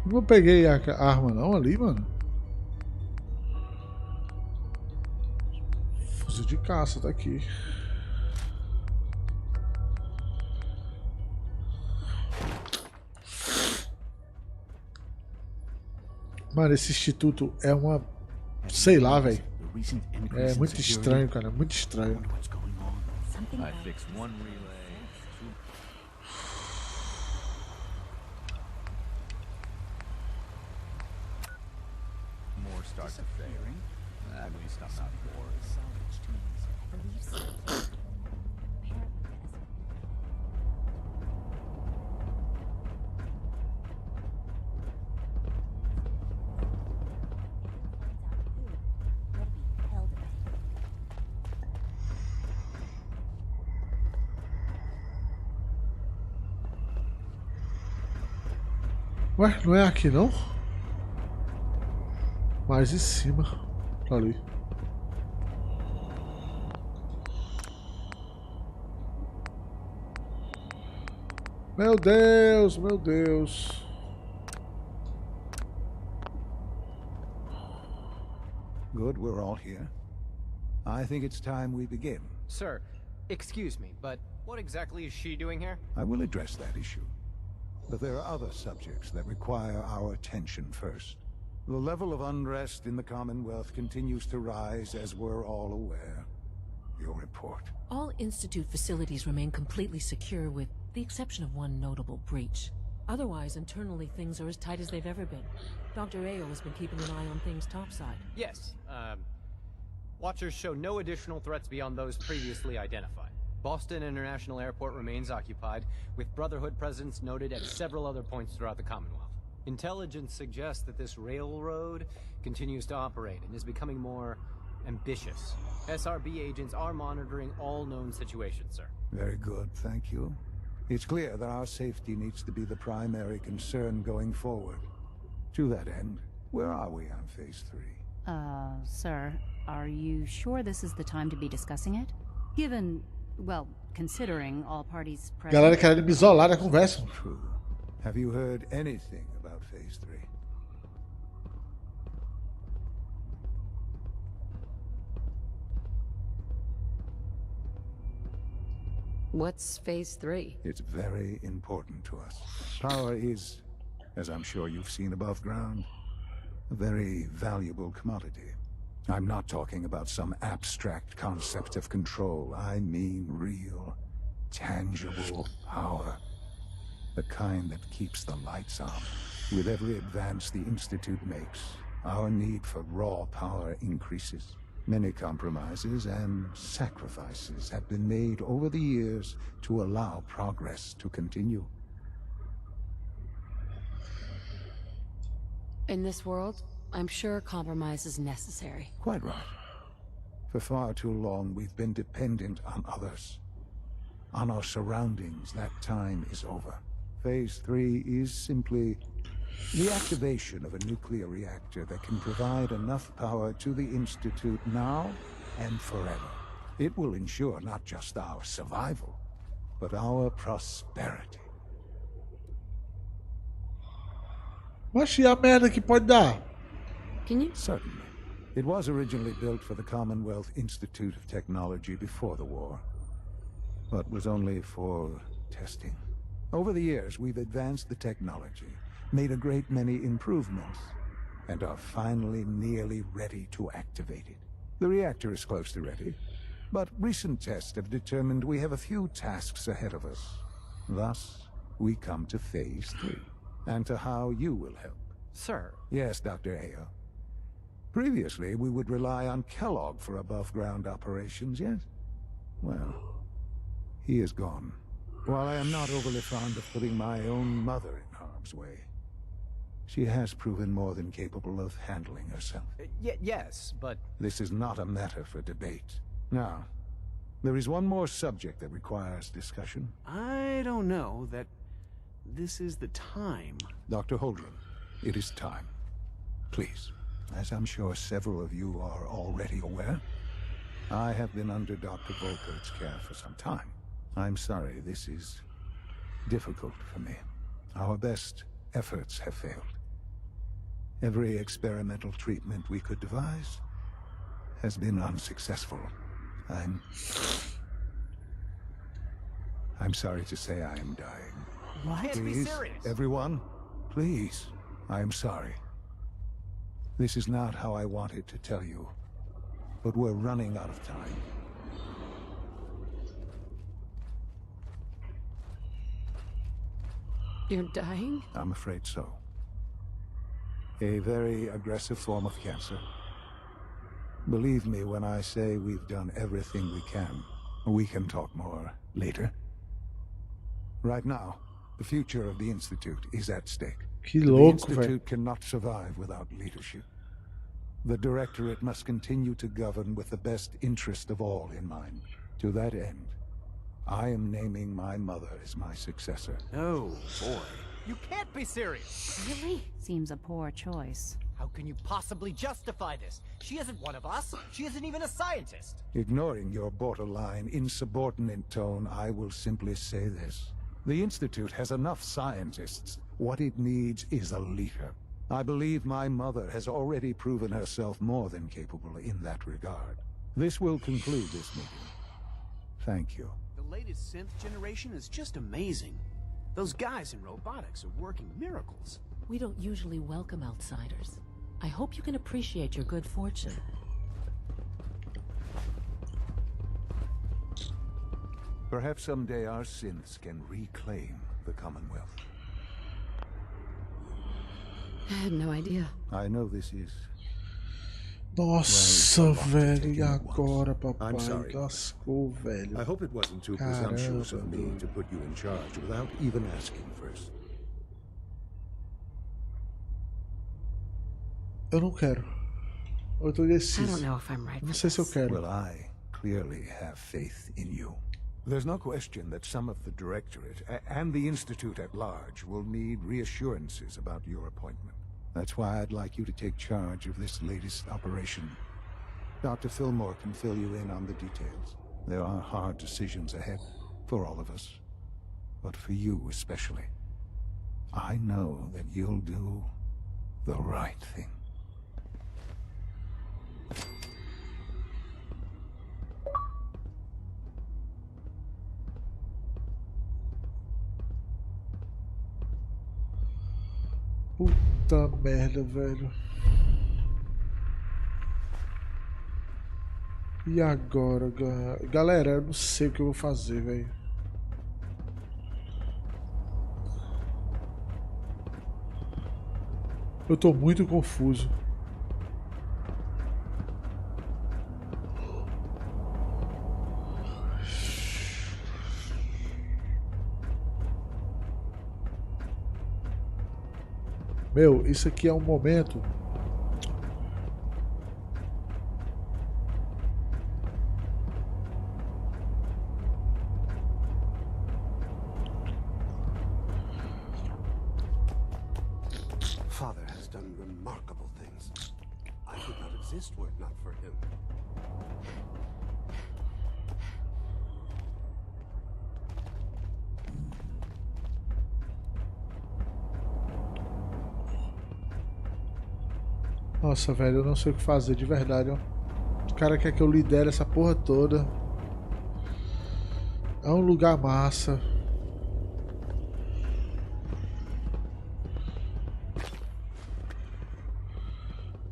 Não peguei a arma não ali, mano. Fuzil de caça tá aqui. Mano, esse instituto é uma... sei lá, velho. É muito estranho, cara. Muito estranho. I fixed one relay. More start to failing. At least I'm not bored. Ué, não é aqui não? Mais em cima. Tá ali. Meu Deus, meu Deus. Good, we're all here. I think it's time we begin. Sir, excuse me, but what exactly is she doing here? I will address that issue. But there are other subjects that require our attention first. The level of unrest in the Commonwealth continues to rise, as we're all aware. Your report. All Institute facilities remain completely secure with the exception of one notable breach. Otherwise, internally, things are as tight as they've ever been. Dr. Ayo has been keeping an eye on things topside. Yes, Watchers show no additional threats beyond those previously identified. Boston International Airport remains occupied, with Brotherhood presence noted at several other points throughout the Commonwealth. Intelligence suggests that this railroad continues to operate and is becoming more ambitious. SRB agents are monitoring all known situations, sir. Very good, thank you. It's clear that our safety needs to be the primary concern going forward. To that end, where are we on Phase 3? Sir, are you sure this is the time to be discussing it? Given, well, considering all parties present... Galera querendo me isolar da conversa. True. Have you heard anything about Phase 3? What's Phase 3? It's very important to us. Power is, as I'm sure you've seen above ground, a very valuable commodity. I'm not talking about some abstract concept of control. I mean real, tangible power. The kind that keeps the lights on. With every advance the Institute makes, our need for raw power increases. Many compromises and sacrifices have been made over the years to allow progress to continue. In this world, I'm sure compromise is necessary. Quite right. For far too long, we've been dependent on others. On our surroundings, that time is over. Phase 3 is simply the activation of a nuclear reactor that can provide enough power to the Institute now and forever. It will ensure not just our survival, but our prosperity. Mas e a merda que pode dar? Can you? Certainly. It was originally built for the Commonwealth Institute of Technology before the war, but was only for testing. Over the years, we've advanced the technology, made a great many improvements, and are finally nearly ready to activate it. The reactor is close to ready, but recent tests have determined we have a few tasks ahead of us. Thus, we come to Phase 3, and to how you will help. Sir. Yes, Dr. Ayo. Previously, we would rely on Kellogg for above-ground operations, yes? Well, he is gone. While I am not overly fond of putting my own mother in harm's way, she has proven more than capable of handling herself. Yes, but... This is not a matter for debate. Now, there is one more subject that requires discussion. I don't know that this is the time. Dr. Holdren, it is time. Please. As I'm sure several of you are already aware, I have been under Dr. Volkert's care for some time. I'm sorry, this is difficult for me. Our best efforts have failed. Every experimental treatment we could devise has been unsuccessful. I'm sorry to say I am dying. What? Please, Can't be serious. everyone, please. I am sorry. This is not how I wanted to tell you, but we're running out of time. You're dying? I'm afraid so. A very aggressive form of cancer. Believe me when I say we've done everything we can. We can talk more later. Right now, the future of the Institute is at stake. Que The louco, Institute velho. cannot survive without leadership. The Directorate must continue to govern with the best interest of all in mind. To that end, I am naming my mother as my successor. Oh, boy. You can't be serious! Really? Seems a poor choice. How can you possibly justify this? She isn't one of us. She isn't even a scientist. Ignoring your borderline, insubordinate tone, I will simply say this. The Institute has enough scientists. What it needs is a leader. I believe my mother has already proven herself more than capable in that regard. This will conclude this meeting. Thank you. The latest synth generation is just amazing. Those guys in robotics are working miracles. We don't usually welcome outsiders. I hope you can appreciate your good fortune. Perhaps someday our synths can reclaim the Commonwealth. I had no idea. I know this is... Nossa, velho, e agora, I'm papai? sorry. Lascou, velho. I hope it wasn't too Caramba, presumptuous of me doido. to put you in charge without even asking first. Eu não quero. Eu tô indeciso. I don't know if I'm right Não for sei se eu this. quero. Well, I clearly have faith in you. There's no question that some of the Directorate and the Institute at large will need reassurances about your appointment. That's why I'd like you to take charge of this latest operation. Dr. Fillmore can fill you in on the details. There are hard decisions ahead for all of us, but for you especially. I know that you'll do the right thing. Puta merda, velho. E agora, galera? Eu não sei o que eu vou fazer, velho. Eu tô muito confuso. Meu, isso aqui é um momento. Father has done remarkable things. I could not exist were it not for him. Nossa, velho, eu não sei o que fazer de verdade, ó. O cara quer que eu lidere essa porra toda. É um lugar massa.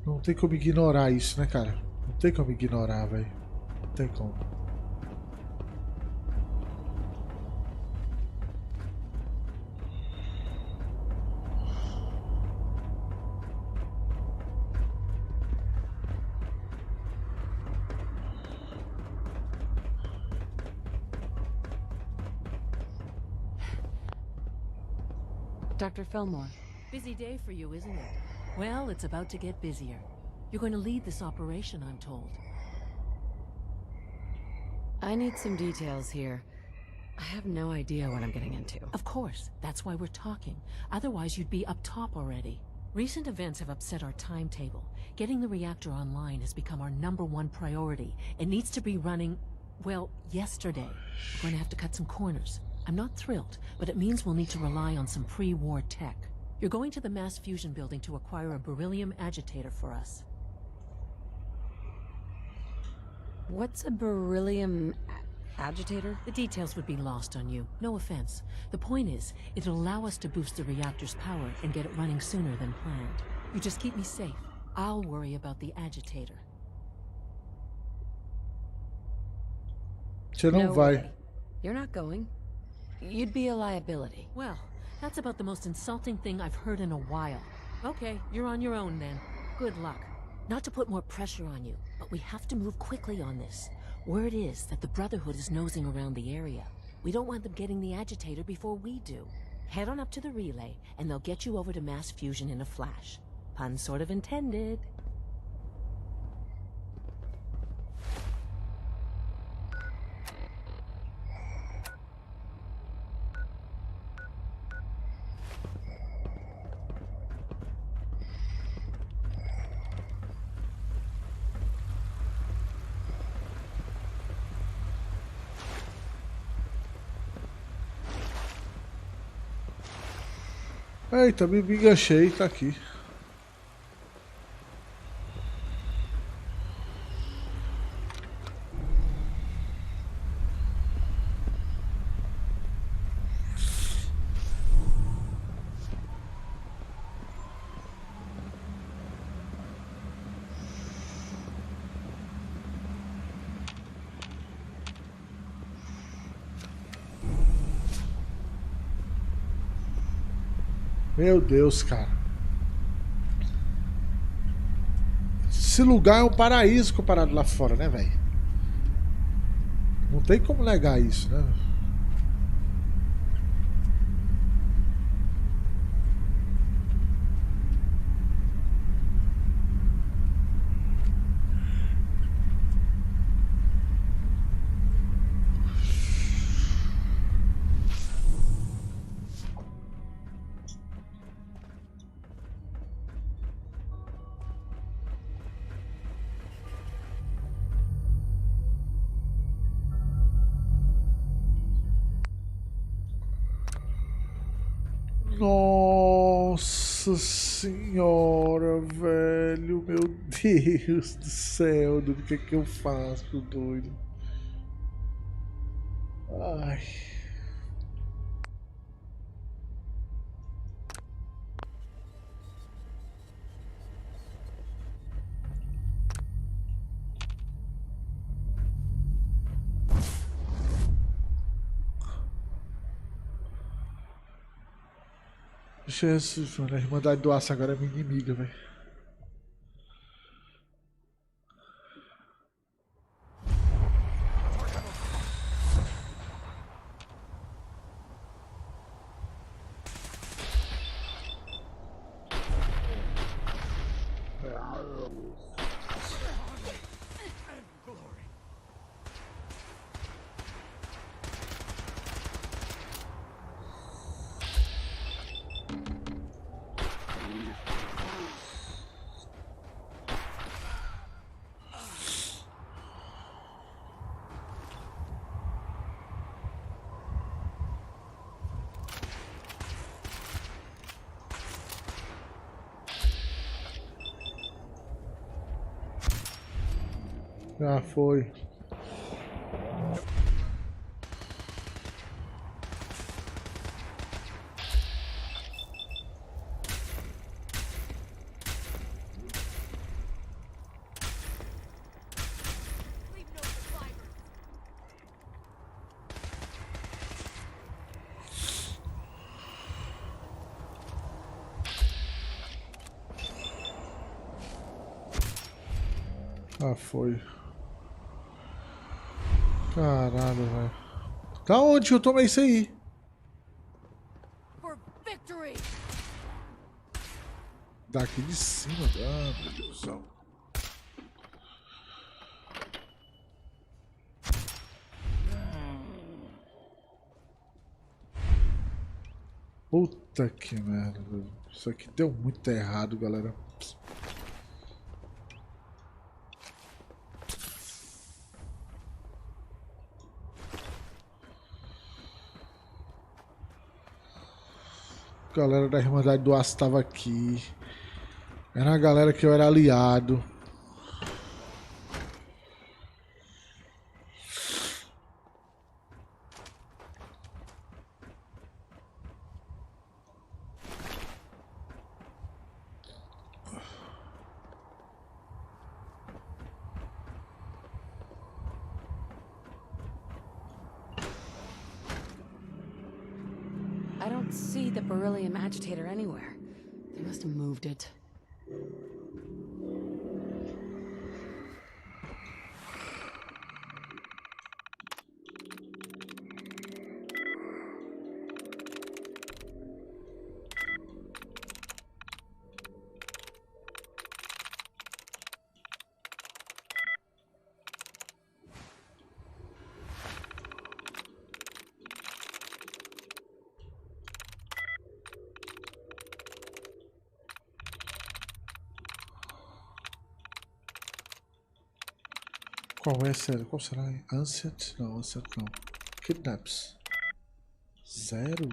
Não tem como ignorar isso, né, cara? Não tem como ignorar, velho. Não tem como. Dr. Fillmore. Busy day for you, isn't it? Well, it's about to get busier. You're going to lead this operation, I'm told. I need some details here. I have no idea what I'm getting into. Of course, that's why we're talking. Otherwise, you'd be up top already. Recent events have upset our timetable. Getting the reactor online has become our #1 priority. It needs to be running, well, yesterday. We're going to have to cut some corners. I'm not thrilled, but it means we'll need to rely on some pre-war tech. You're going to the mass fusion building to acquire a beryllium agitator for us. What's a beryllium agitator? The details would be lost on you. No offense. The point is, it'll allow us to boost the reactor's power and get it running sooner than planned. You just keep me safe. I'll worry about the agitator. Você não vai. Way. You're not going. You'd be a liability. Well, that's about the most insulting thing I've heard in a while. Okay, you're on your own then. Good luck. Not to put more pressure on you, but we have to move quickly on this. Word is that the Brotherhood is nosing around the area. We don't want them getting the agitator before we do. Head on up to the relay, and they'll get you over to mass fusion in a flash. Pun sort of intended. Eita, me enganchei, tá aqui. Meu Deus, cara. Esse lugar é um paraíso comparado lá fora, né, velho? Não tem como negar isso, né? Nossa senhora, velho, meu Deus do céu, do que eu faço, doido? Ai. Jesus, mano, a Irmandade do Aço agora é minha inimiga, velho. Já foi. Ah, foi. Caralho, velho. Da onde que eu tomei isso aí? For victory! Daqui de cima. Ah, meu Deus do céu. Puta que merda, velho. Isso aqui deu muito errado, galera. A galera da Irmandade do Aço estava aqui. Era uma galera que eu era aliado. I don't see the beryllium agitator anywhere. They must have moved it. Qual é essa? Qual será? Ancient? Não, Ancient não. Kidnaps. 0.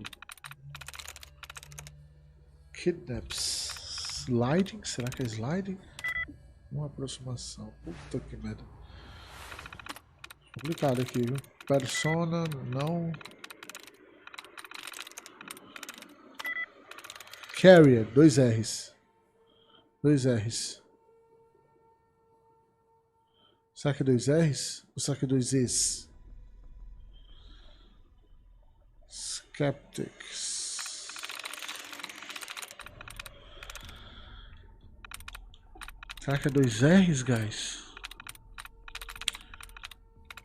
Kidnaps. Sliding? Será que é sliding? Uma aproximação. Puta que merda. Complicado aqui, viu? Persona, não. Carrier, 2 R's. 2 R's. Será que é 2 R's? Ou será que é 2 E's? Skeptics. Será que é 2 R's, guys?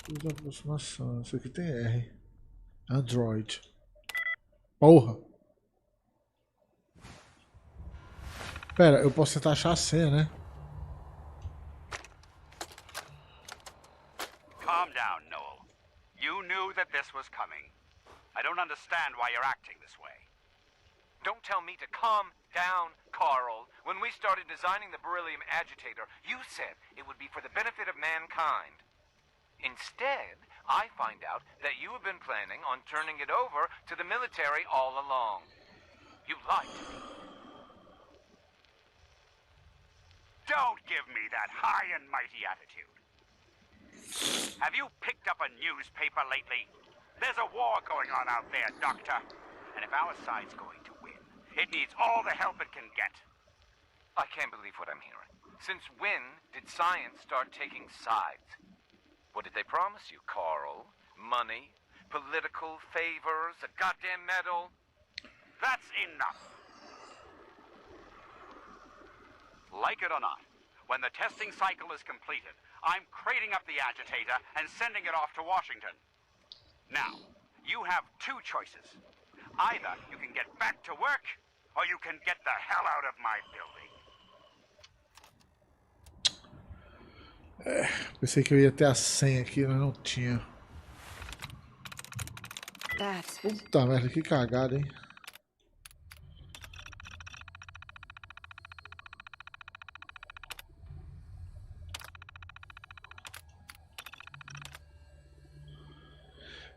Usa aproximação. Isso aqui tem R. Android. Porra! Pera, eu posso tentar achar a senha, né? Calm down, Noel. You knew that this was coming. I don't understand why you're acting this way. Don't tell me to calm down, Carl. When we started designing the beryllium agitator, you said it would be for the benefit of mankind. Instead, I find out that you have been planning on turning it over to the military all along. You lied to me. Don't give me that high and mighty attitude. Have you picked up a newspaper lately? There's a war going on out there, Doctor. And if our side's going to win, it needs all the help it can get. I can't believe what I'm hearing. Since when did science start taking sides? What did they promise you, Carl? Money? Political favors? A goddamn medal? That's enough. Like it or not, when the testing cycle is completed, I'm crating up the agitator and sending it off to Washington. Now, you have 2 choices. Either you can get back to work, or you can get the hell out of my building. Pensei que eu ia ter a senha aqui, mas não tinha. Puta merda, que cagada, hein?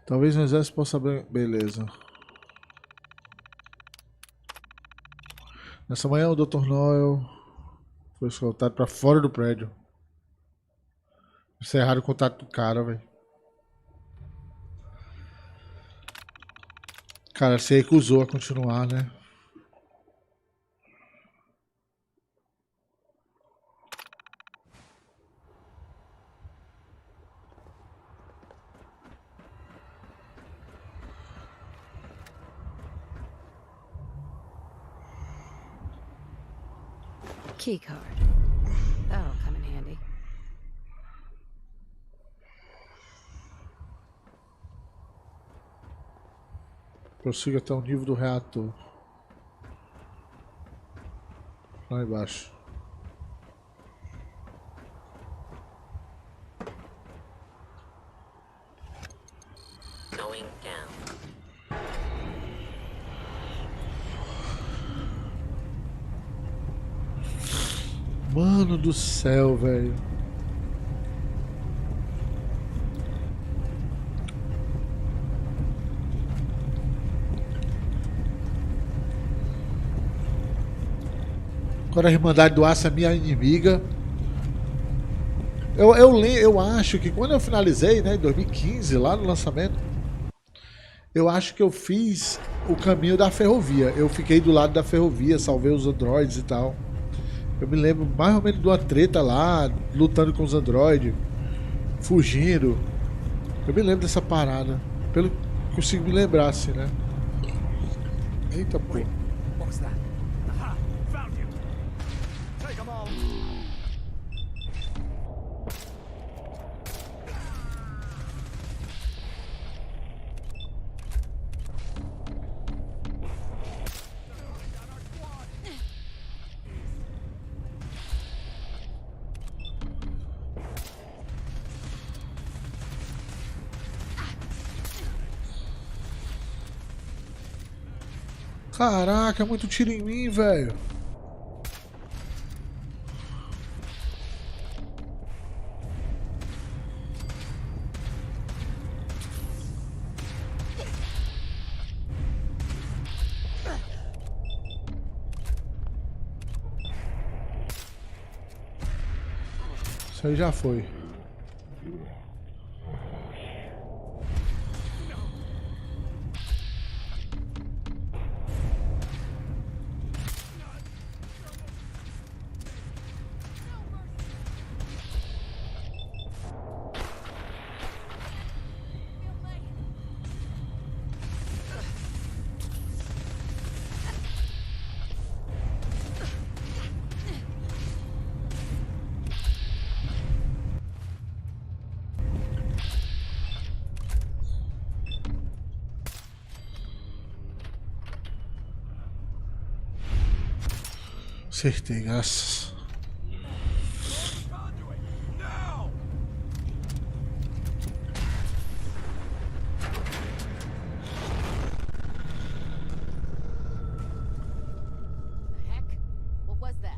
Talvez o exército possa abrir. Beleza. Nessa manhã o Dr. Noel foi escoltado para fora do prédio. Encerraram o contato do cara, velho. O cara se recusou a continuar, né? Key card. That'll come in handy. Prossiga até o nível do reator. Lá embaixo. Going down. Mano do céu, velho. Agora a Irmandade do Aço é minha inimiga. Eu acho que quando eu finalizei, né, em 2015, lá no lançamento, eu acho que eu fiz o caminho da ferrovia. Eu fiquei do lado da ferrovia, salvei os androides e tal. Eu me lembro mais ou menos de uma treta lá, lutando com os androides, fugindo. Eu me lembro dessa parada. Pelo que consigo me lembrar, assim, né? Eita, pô. What's that? Aha! Found you! Take them all! Caraca, é muito tiro em mim, velho. Isso aí já foi. Acertei, graças. What was that?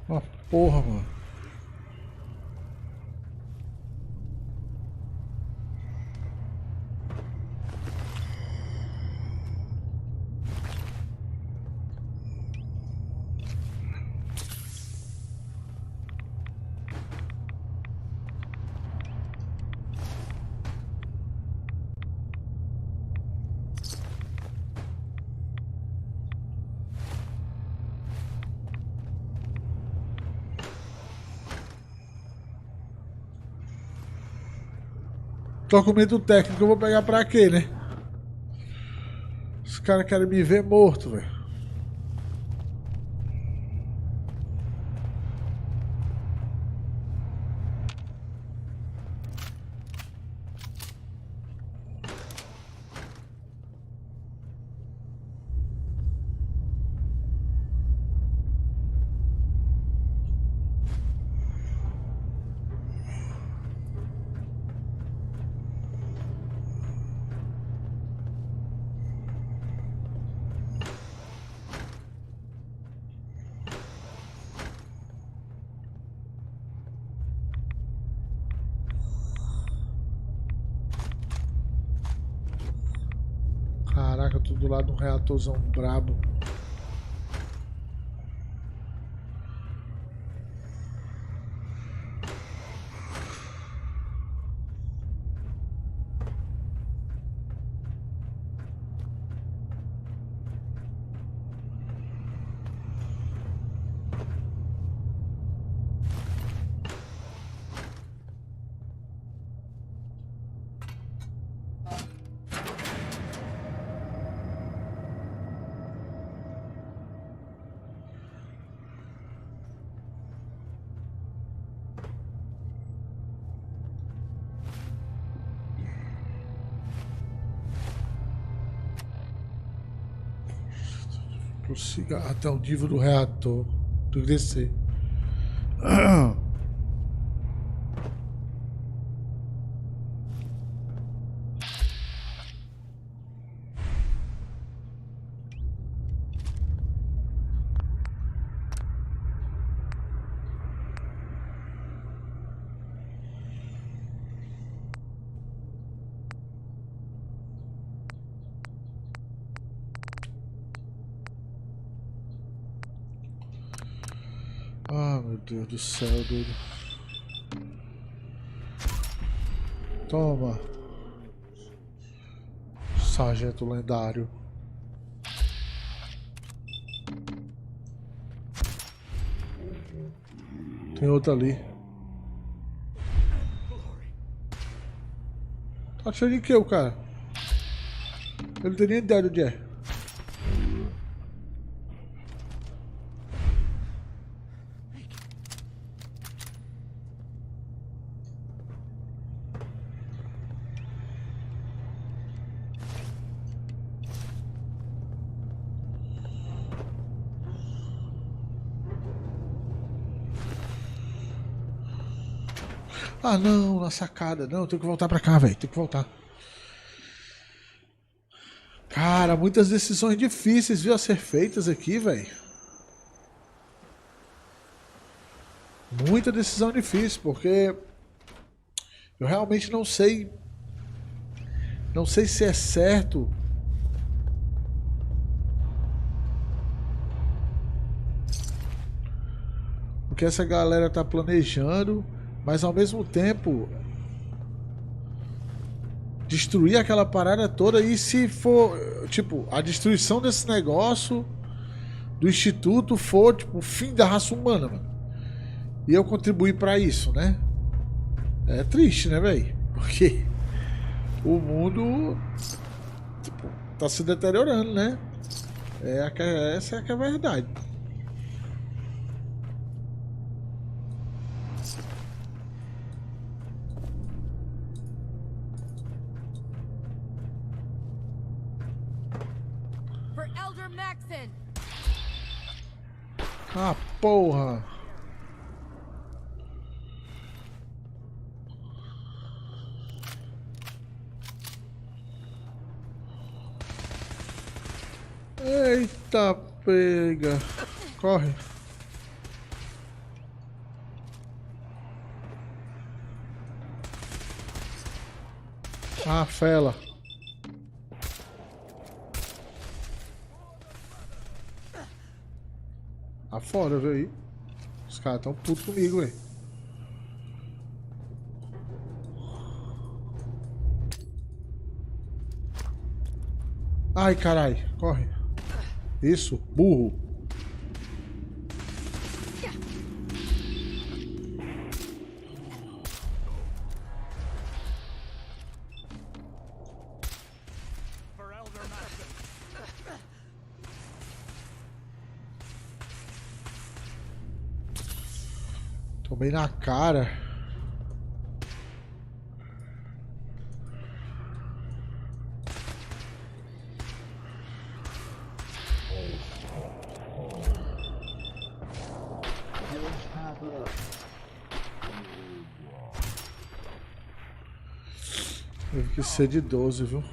Uma porra, mano. Documento técnico eu vou pegar pra quê, né? Os caras querem me ver morto, velho. tô do lado de um reatorzão brabo. Prossiga até o nível do reator. Tem que descer. Ah, meu Deus do céu, doido. Toma. Sargento lendário. Tem outro ali. Tá cheio de que, o cara? Eu não tenho nem ideia do que é. Ah, não, na sacada. Não, eu tenho que voltar pra cá, velho. Tenho que voltar. Cara, muitas decisões difíceis, viu, a ser feitas aqui, velho. Muita decisão difícil, porque eu realmente não sei. Não sei se é certo. O que essa galera tá planejando, mas ao mesmo tempo destruir aquela parada toda. E se for, tipo, a destruição desse negócio do instituto for, tipo, o fim da raça humana, mano, e eu contribuir pra isso, né? É triste, né, velho? Porque o mundo, tipo, tá se deteriorando, né? Essa é que é a verdade. Ah, porra! Eita, pega! Corre! Ah, fela! Tá fora, viu aí? Os caras tão putos comigo, velho. Ai, carai, corre. Isso, burro. Tomei na cara. Teve que ser de 12, viu?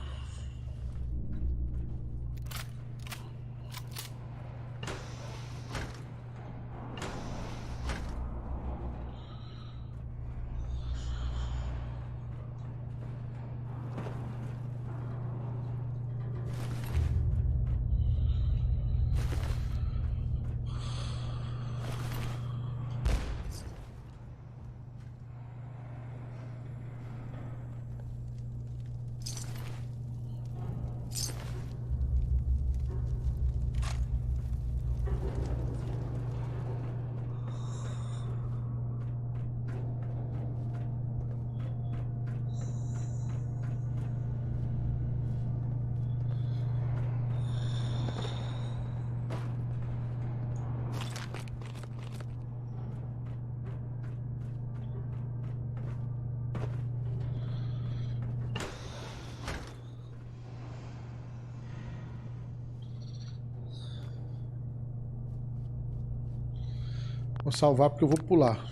Vou salvar porque eu vou pular.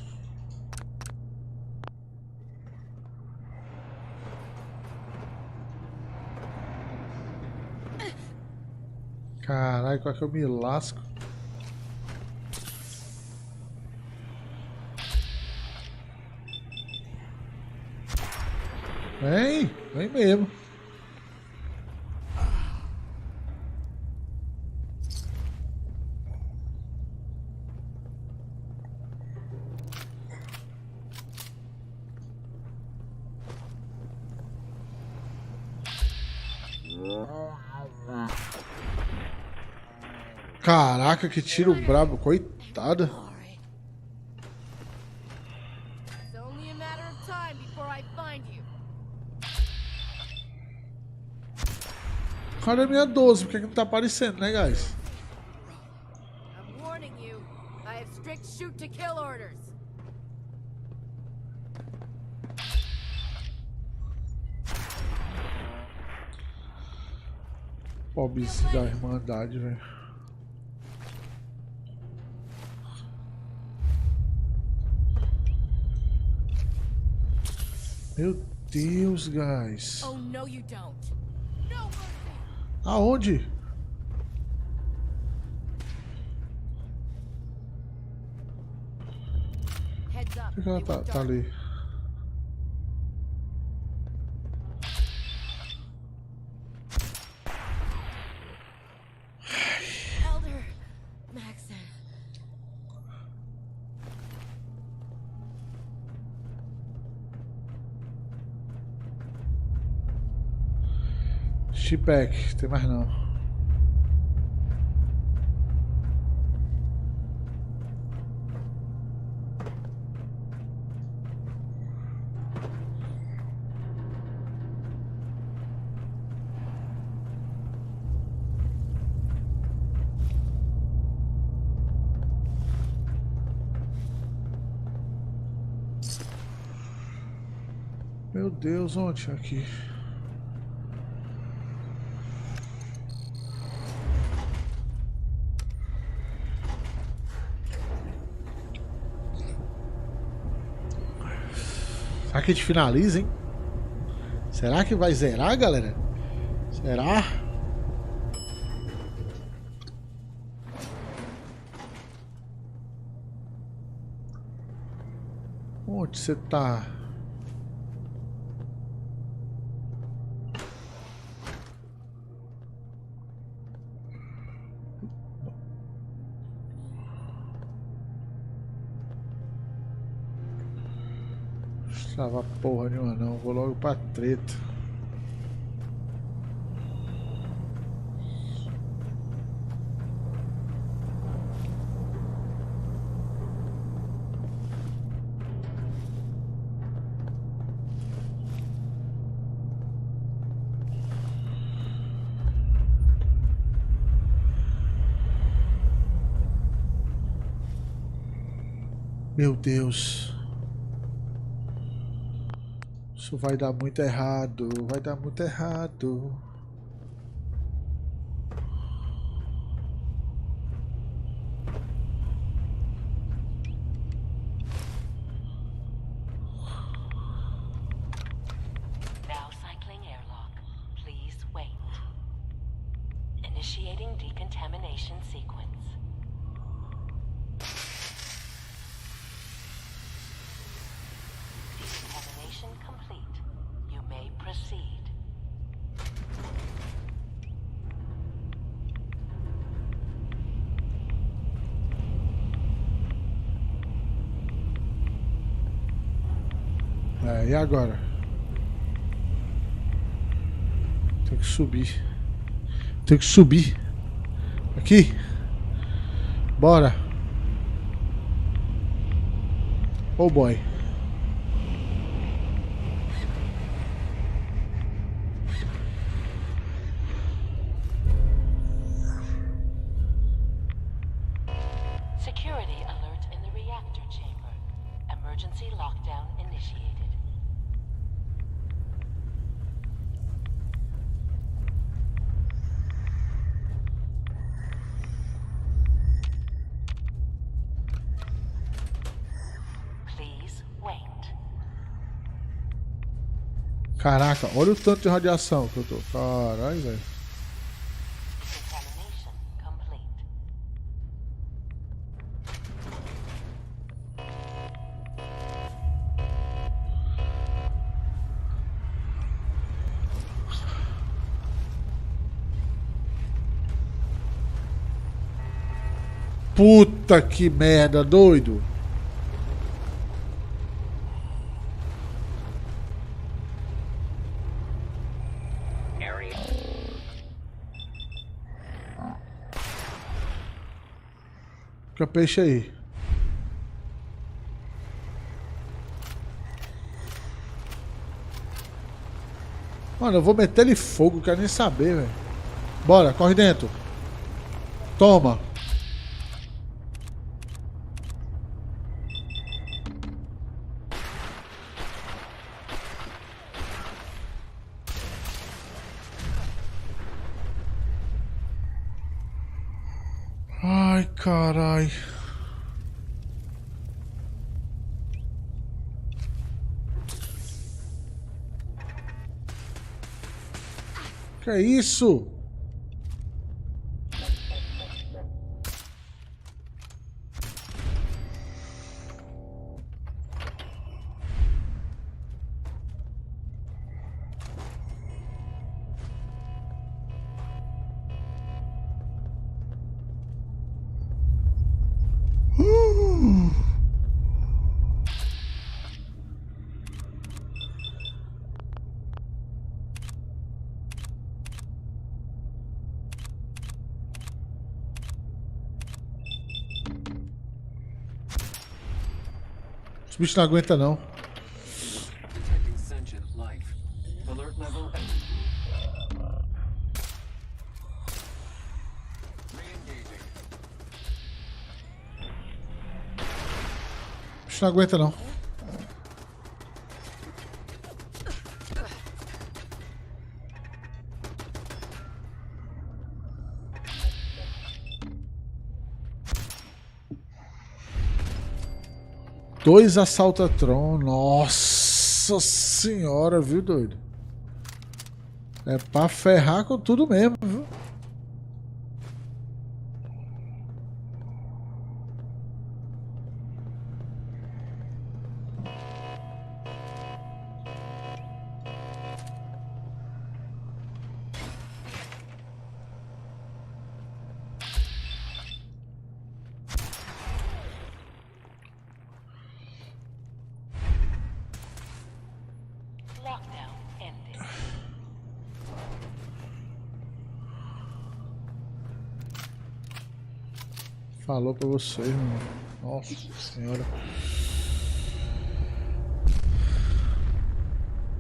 Caralho, qual é que eu me lasco? Vem mesmo. Caraca, que tiro brabo, coitada. Cadê a minha 12? Por que não tá aparecendo, né, guys? I'm warning you. I have strict shoot to kill orders. Pobres da Irmandade, velho. Meu Deus, guys. Oh, no, you don't. Aonde? Por que ela tá ali? Elder Maxon. Chipek, tem mais não. Meu Deus, onde? Aqui. Será que a gente finaliza, hein? Será que vai zerar, galera? Será? Onde você tá? Não porra nenhuma não, vou logo pra treta. Meu Deus. Isso vai dar muito errado, vai dar muito errado. Now cycling airlock. Please wait. Initiating decontamination sequence. Decontamination complete. You may proceed. E agora? Tem que subir. Tem que subir. Aqui. Bora. Oh boy. Security alert in the reactor chamber. Emergency lockdown initiated. Caraca, olha o tanto de radiação que eu tô. Caralho, velho. Puta que merda, doido. Fica peixe aí. Mano, eu vou meter ele fogo, quero nem saber, velho. Bora, corre dentro. Toma. Ai, carai. Que é isso? Os bichos não aguentam não. Detecting sentient life. Alert level. Re-engaging. Os bichos não aguentam não. Dois assaltatron, nossa senhora, viu, doido? É pra ferrar com tudo mesmo, viu? Falou pra vocês, mano. Nossa senhora.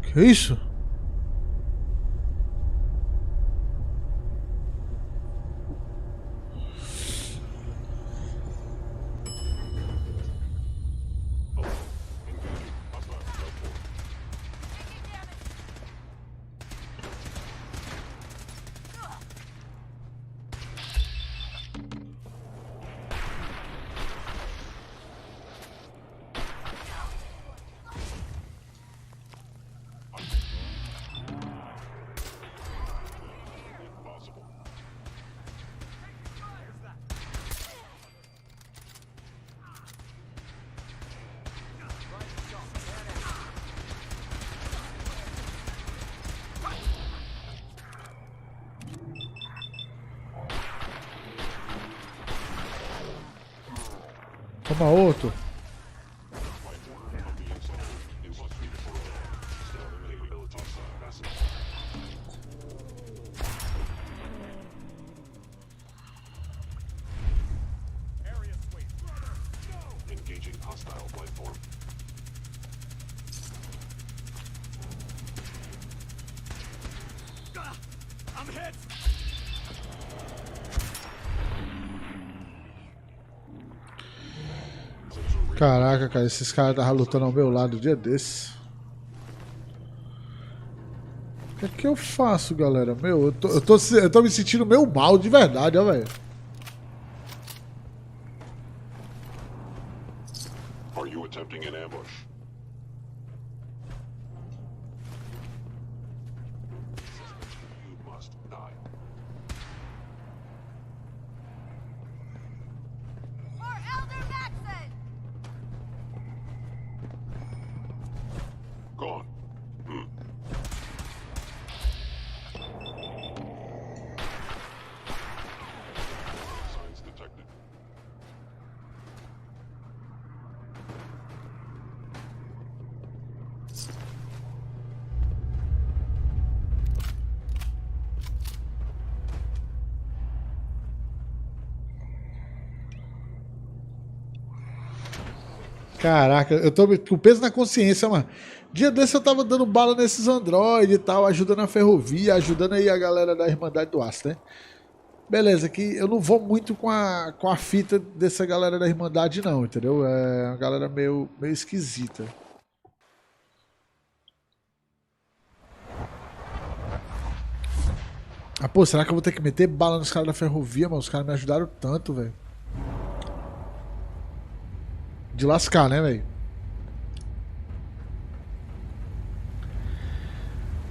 Que isso? Toma outro. Engaging hostile platform. I'm hit. Caraca, cara, esses caras estavam lutando ao meu lado um dia desse. O que é que eu faço, galera? Meu, eu tô me sentindo meio mal de verdade, ó, velho. Are you attempting an ambush? Gone. Signs detected. Caraca, eu tô com peso na consciência, mano. Dia desse eu tava dando bala nesses androides e tal, ajudando a ferrovia, ajudando aí a galera da Irmandade do Aço, né? Beleza, que eu não vou muito com a fita dessa galera da Irmandade não, entendeu? É uma galera meio esquisita. Ah, pô, será que eu vou ter que meter bala nos caras da ferrovia, mano? Os caras me ajudaram tanto, velho. De lascar, né, velho?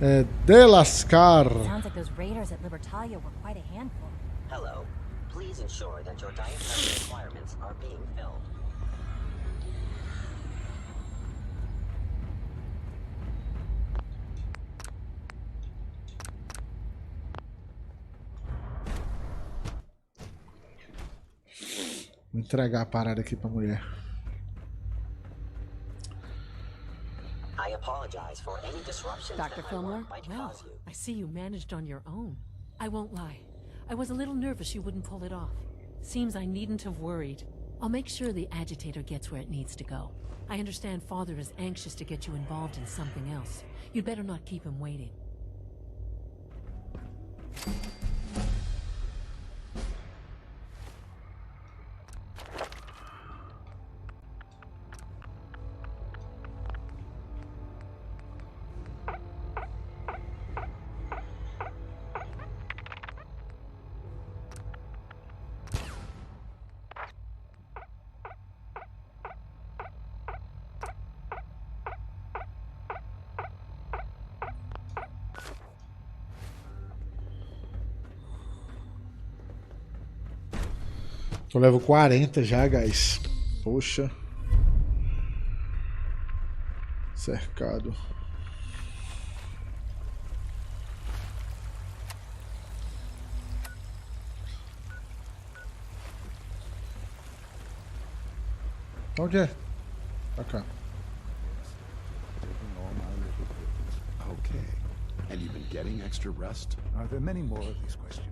É, de lascar. Sounds like those raiders at Libertalia were quite a handful. Hello. Please ensure that your dietary requirements are being filled. Vou entregar a parada aqui pra mulher. I apologize for any disruptions Dr. that Fillmore? might Well, cause you. I see you managed on your own. I won't lie. I was a little nervous you wouldn't pull it off. Seems I needn't have worried. I'll make sure the agitator gets where it needs to go. I understand Father is anxious to get you involved in something else. You'd better not keep him waiting. Tô level 40 já, guys. Poxa. Cercado. Onde é? Pra cá. Okay. And you've been getting extra rest? Are there many more of these questions?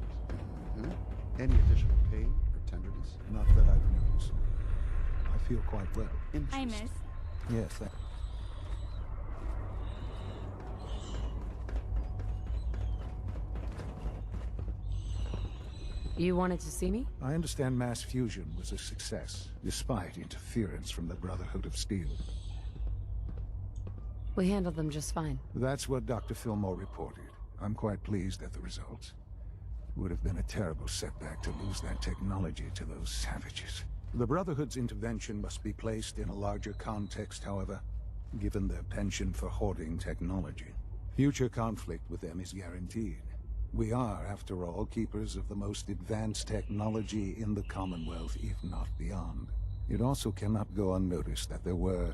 Hmm? Any additional pain or tenderness? Not that I've noticed. I feel quite well. Hi, miss. Yes, that... You wanted to see me? I understand mass fusion was a success, despite interference from the Brotherhood of Steel. We handled them just fine. That's what Dr. Fillmore reported. I'm quite pleased at the results. Would have been a terrible setback to lose that technology to those savages. The Brotherhood's intervention must be placed in a larger context, however, given their penchant for hoarding technology. Future conflict with them is guaranteed. We are, after all, keepers of the most advanced technology in the Commonwealth, if not beyond. It also cannot go unnoticed that there were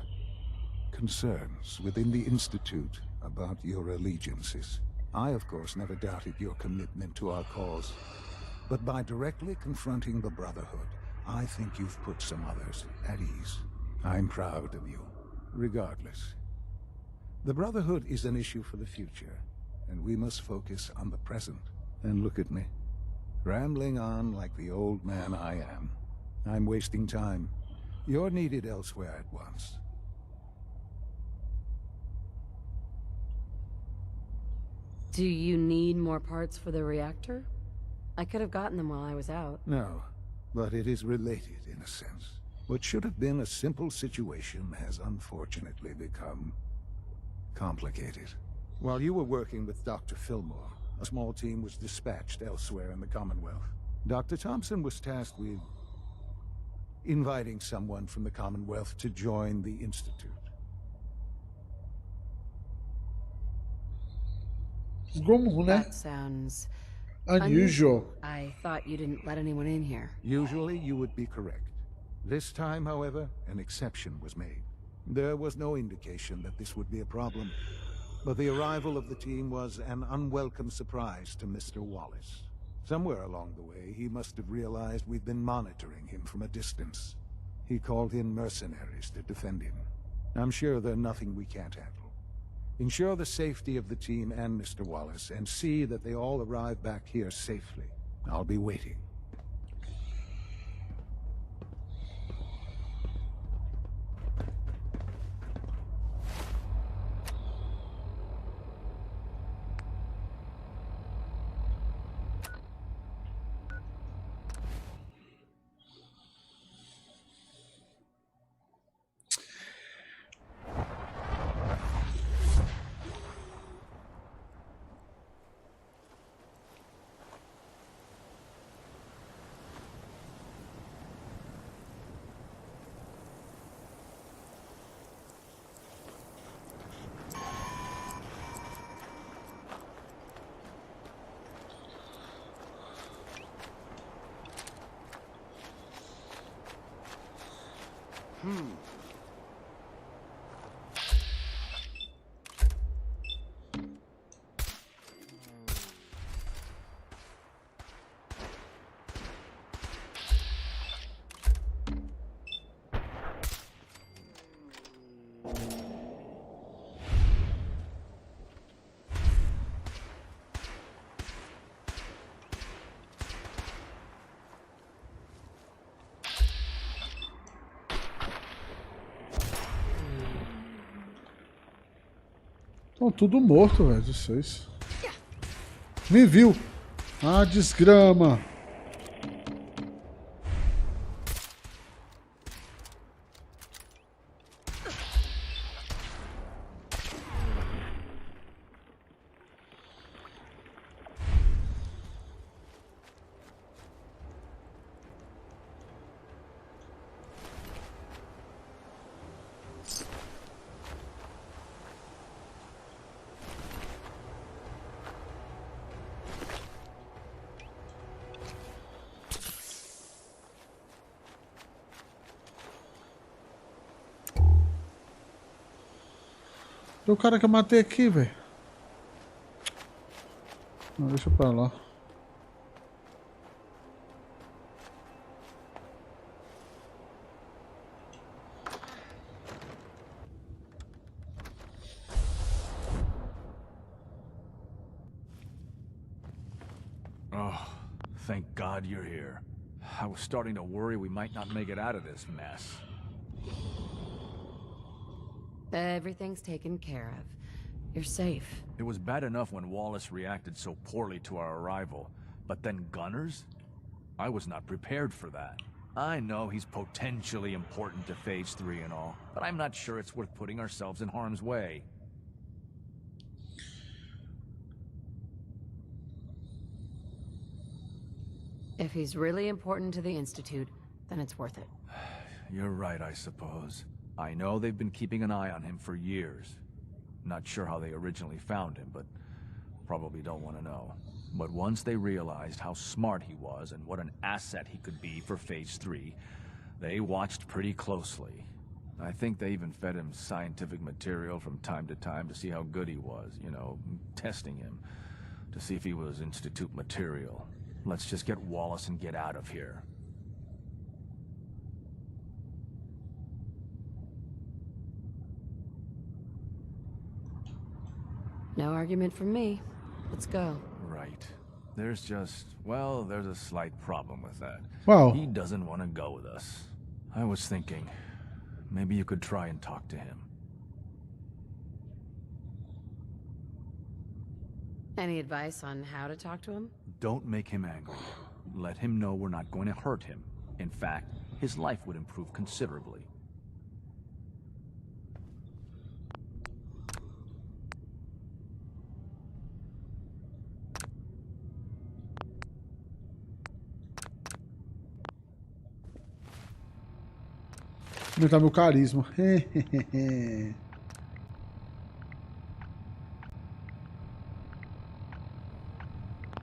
concerns within the Institute about your allegiances. I, of course, never doubted your commitment to our cause. But by directly confronting the Brotherhood, I think you've put some others at ease. I'm proud of you, regardless. The Brotherhood is an issue for the future, and we must focus on the present. And look at me, rambling on like the old man I am. I'm wasting time. You're needed elsewhere at once. Do you need more parts for the reactor? I could have gotten them while I was out. No, but it is related in a sense. What should have been a simple situation has unfortunately become complicated. While you were working with Dr. Fillmore, a small team was dispatched elsewhere in the Commonwealth. Dr. Thompson was tasked with inviting someone from the Commonwealth to join the Institute. That sounds unusual. I thought you didn't let anyone in here. Usually you would be correct. This time, however, an exception was made. There was no indication that this would be a problem, but the arrival of the team was an unwelcome surprise to Mr. Wallace. Somewhere along the way, he must have realized we'd been monitoring him from a distance. He called in mercenaries to defend him. I'm sure they're nothing we can't handle. Ensure the safety of the team and Mr. Wallace, and see that they all arrive back here safely. I'll be waiting. Estão tudo morto, velho, vocês. Me viu. Ah, desgrama. Tem o cara que eu matei aqui, velho. Não, deixa pra lá. Oh, thank God you're here. I was starting to worry we might not make it out of this mess. Everything's taken care of. You're safe. It was bad enough when Wallace reacted so poorly to our arrival, but then gunners? I was not prepared for that. I know he's potentially important to Phase 3 and all, but I'm not sure it's worth putting ourselves in harm's way. If he's really important to the Institute, then it's worth it. You're right, I suppose. I know they've been keeping an eye on him for years. Not sure how they originally found him, but probably don't want to know. But once they realized how smart he was and what an asset he could be for Phase 3, they watched pretty closely. I think they even fed him scientific material from time to time to see how good he was, you know, testing him, to see if he was Institute material. Let's just get Wallace and get out of here. No argument from me. Let's go. Right. There's just, well, there's a slight problem with that. Wow. He doesn't want to go with us. I was thinking, maybe you could try and talk to him. Any advice on how to talk to him? Don't make him angry. Let him know we're not going to hurt him. In fact, his life would improve considerably. Aumentar meu carisma.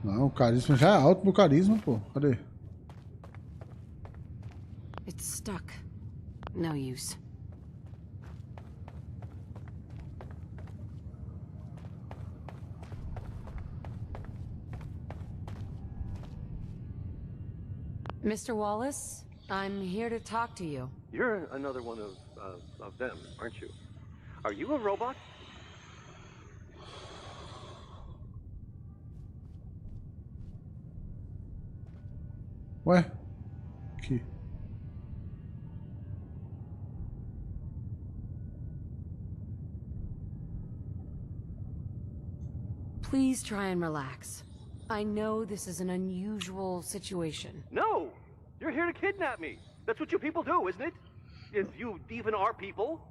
Não, o carisma já é alto pro carisma, pô. Cadê? It's stuck. No use. Mr. Wallace, I'm here to talk to you. You're another one of them, aren't you? Are you a robot? Ué? Aqui. Please try and relax. I know this is an unusual situation. No! You're here to kidnap me. That's what you people do, isn't it? If you even are people.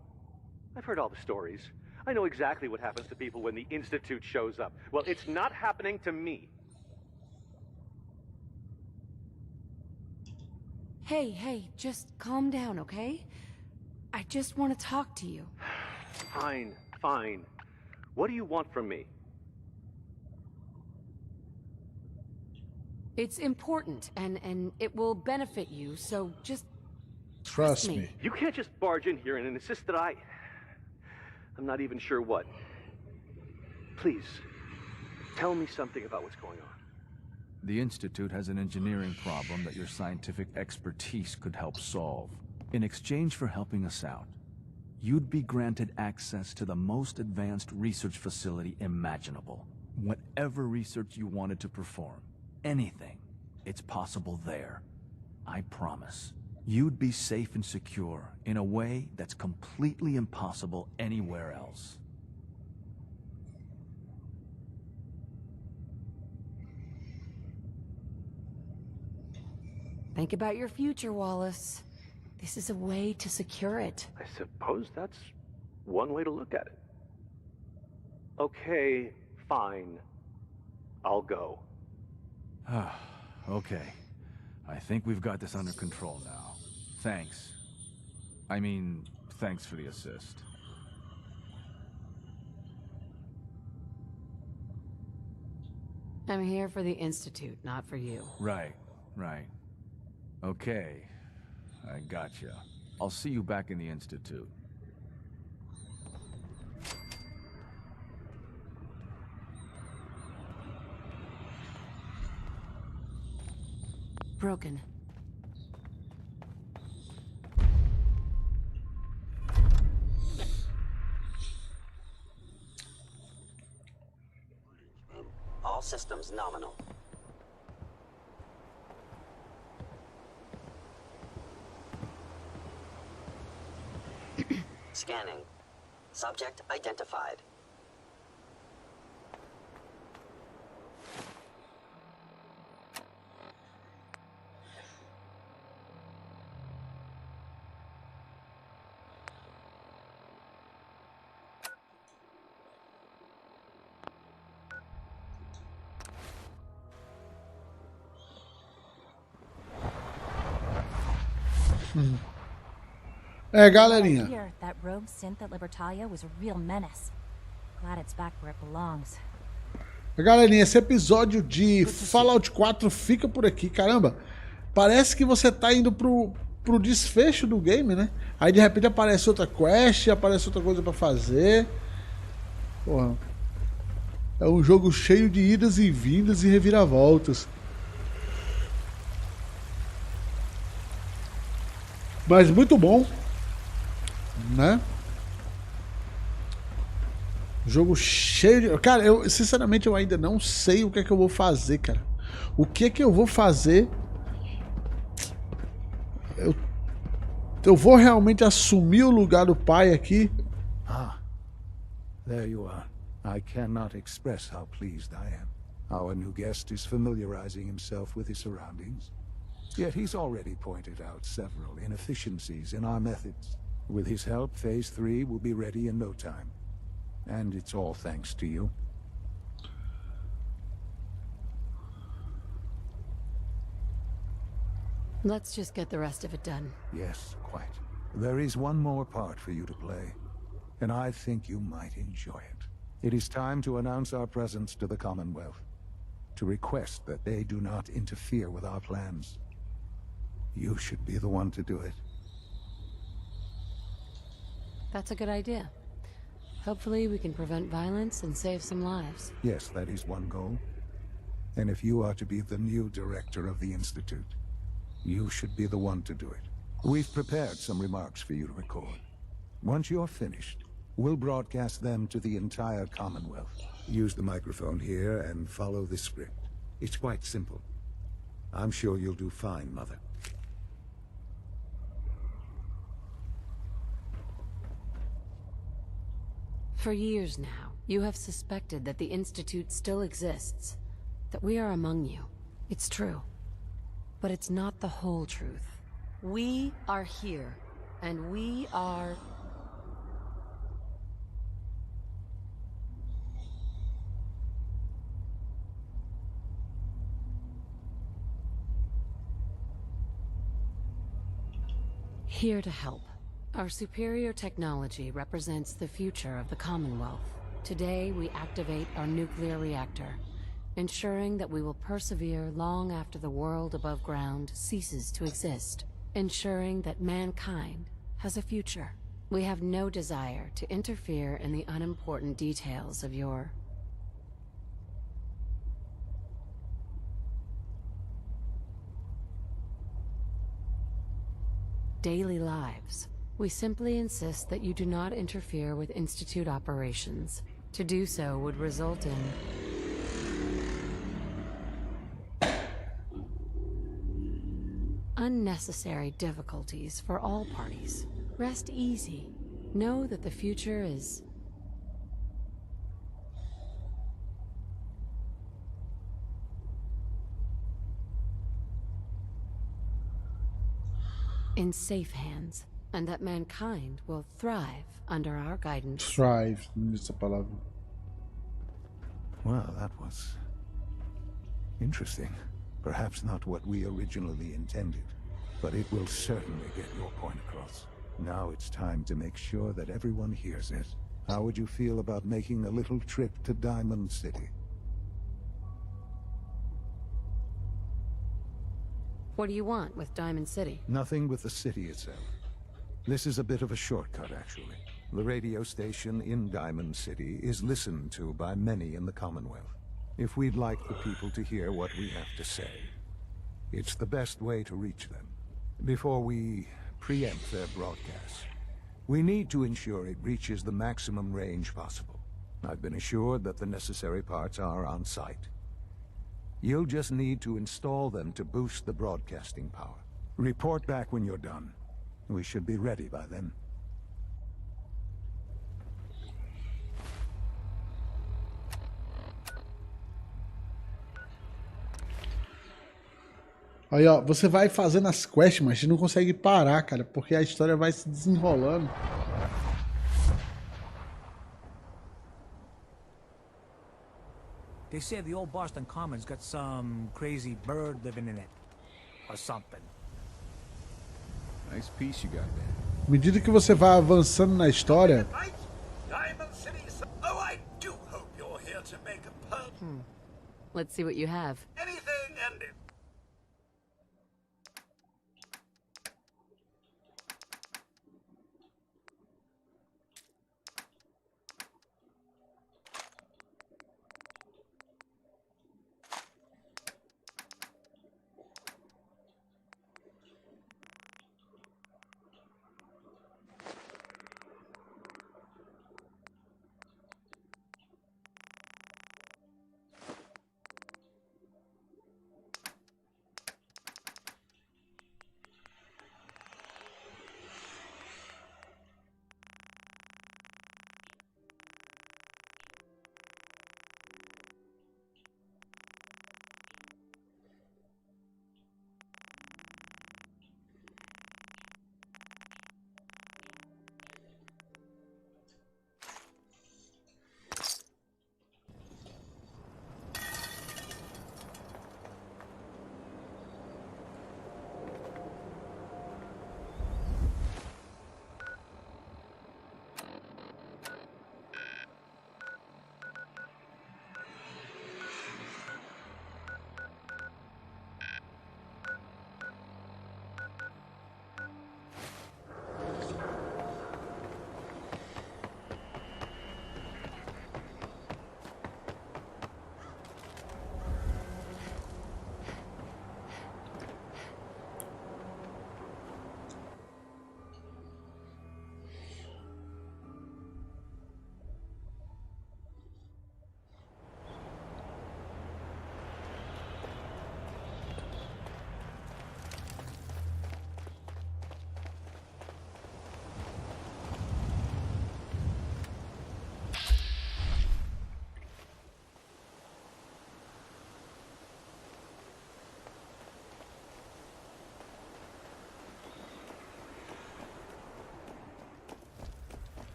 I've heard all the stories. I know exactly what happens to people when the Institute shows up. Well, it's not happening to me. Hey, just calm down, okay? I just want to talk to you. Fine, fine. What do you want from me? It's important, and it will benefit you, so just trust me. You can't just barge in here and insist that I'm not even sure what. Please, tell me something about what's going on. The Institute has an engineering problem that your scientific expertise could help solve. In exchange for helping us out, you'd be granted access to the most advanced research facility imaginable. Whatever research you wanted to perform, anything, it's possible there. I promise. You'd be safe and secure in a way that's completely impossible anywhere else. Think about your future, Wallace. This is a way to secure it. I suppose that's one way to look at it. Okay, fine. I'll go. Okay. I think we've got this under control now. Thanks. I mean, thanks for the assist. I'm here for the Institute, not for you. Right. Okay. I gotcha. I'll see you back in the Institute. Broken. All systems nominal. Scanning. Subject identified. Galerinha. Here, that rogue synth at Libertalia was a real menace. Glad it's back where it belongs. Galerinha, esse episódio de Fallout 4 fica por aqui. Caramba, parece que você tá indo pro desfecho do game, né? Aí de repente aparece outra quest, aparece outra coisa pra fazer. Porra. É um jogo cheio de idas e vindas e reviravoltas. Mas muito bom, né? Jogo cheio de... Cara, eu sinceramente eu ainda não sei o que é que eu vou fazer, cara. O que é que eu vou fazer? Eu vou realmente assumir o lugar do pai aqui? There you are. I cannot express how pleased I am. Our new guest is familiarizing himself with his surroundings. Yet he's already pointed out several inefficiencies in our methods. With his help, Phase 3 will be ready in no time. And it's all thanks to you. Let's just get the rest of it done. Yes, quite. There is one more part for you to play, and I think you might enjoy it. It is time to announce our presence to the Commonwealth, to request that they do not interfere with our plans. You should be the one to do it. That's a good idea. Hopefully we can prevent violence and save some lives. Yes, that is one goal. And if you are to be the new director of the Institute, You should be the one to do it. We've prepared some remarks for you to record. Once you're finished, we'll broadcast them to the entire Commonwealth. Use the microphone here and follow the script. It's quite simple. I'm sure you'll do fine, Mother. For years now, you have suspected that the Institute still exists, that we are among you. It's true. But it's not the whole truth. We are here, and we are... here to help. Our superior technology represents the future of the Commonwealth. Today, we activate our nuclear reactor, ensuring that we will persevere long after the world above ground ceases to exist, ensuring that mankind has a future. We have no desire to interfere in the unimportant details of your daily lives. We simply insist that you do not interfere with Institute operations. To do so would result in unnecessary difficulties for all parties. Rest easy. Know that the future is in safe hands, and that mankind will thrive under our guidance. Thrive, essa palavra. Well, that was interesting. Perhaps not what we originally intended, but it will certainly get your point across. Now it's time to make sure that everyone hears it. How would you feel about making a little trip to Diamond City? What do you want with Diamond City? Nothing with the city itself. This is a bit of a shortcut, actually. The radio station in Diamond City is listened to by many in the Commonwealth. If we'd like the people to hear what we have to say, it's the best way to reach them. Before we preempt their broadcast, we need to ensure it reaches the maximum range possible. I've been assured that the necessary parts are on site. You'll just need to install them to boost the broadcasting power. Report back when you're done. We should be ready by then. Aí, ó, você vai fazendo as quests, mas a gente não consegue parar, cara, porque a história vai se desenrolando. They say the old Boston Common's got some crazy bird living in it. Or something. Nice piece you got there. À medida que você vai avançando na história... Diamond City. Oh, I do hope you're here to make a pearl. Let's see what you have. Anything and it.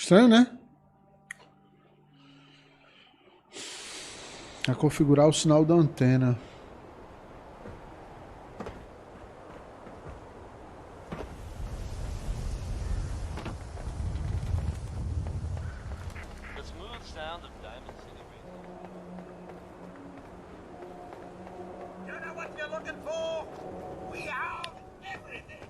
Estranho, né? A configurar o sinal da antena. The smooth sound of Diamond City Radio. You know what you're looking for? We have everything.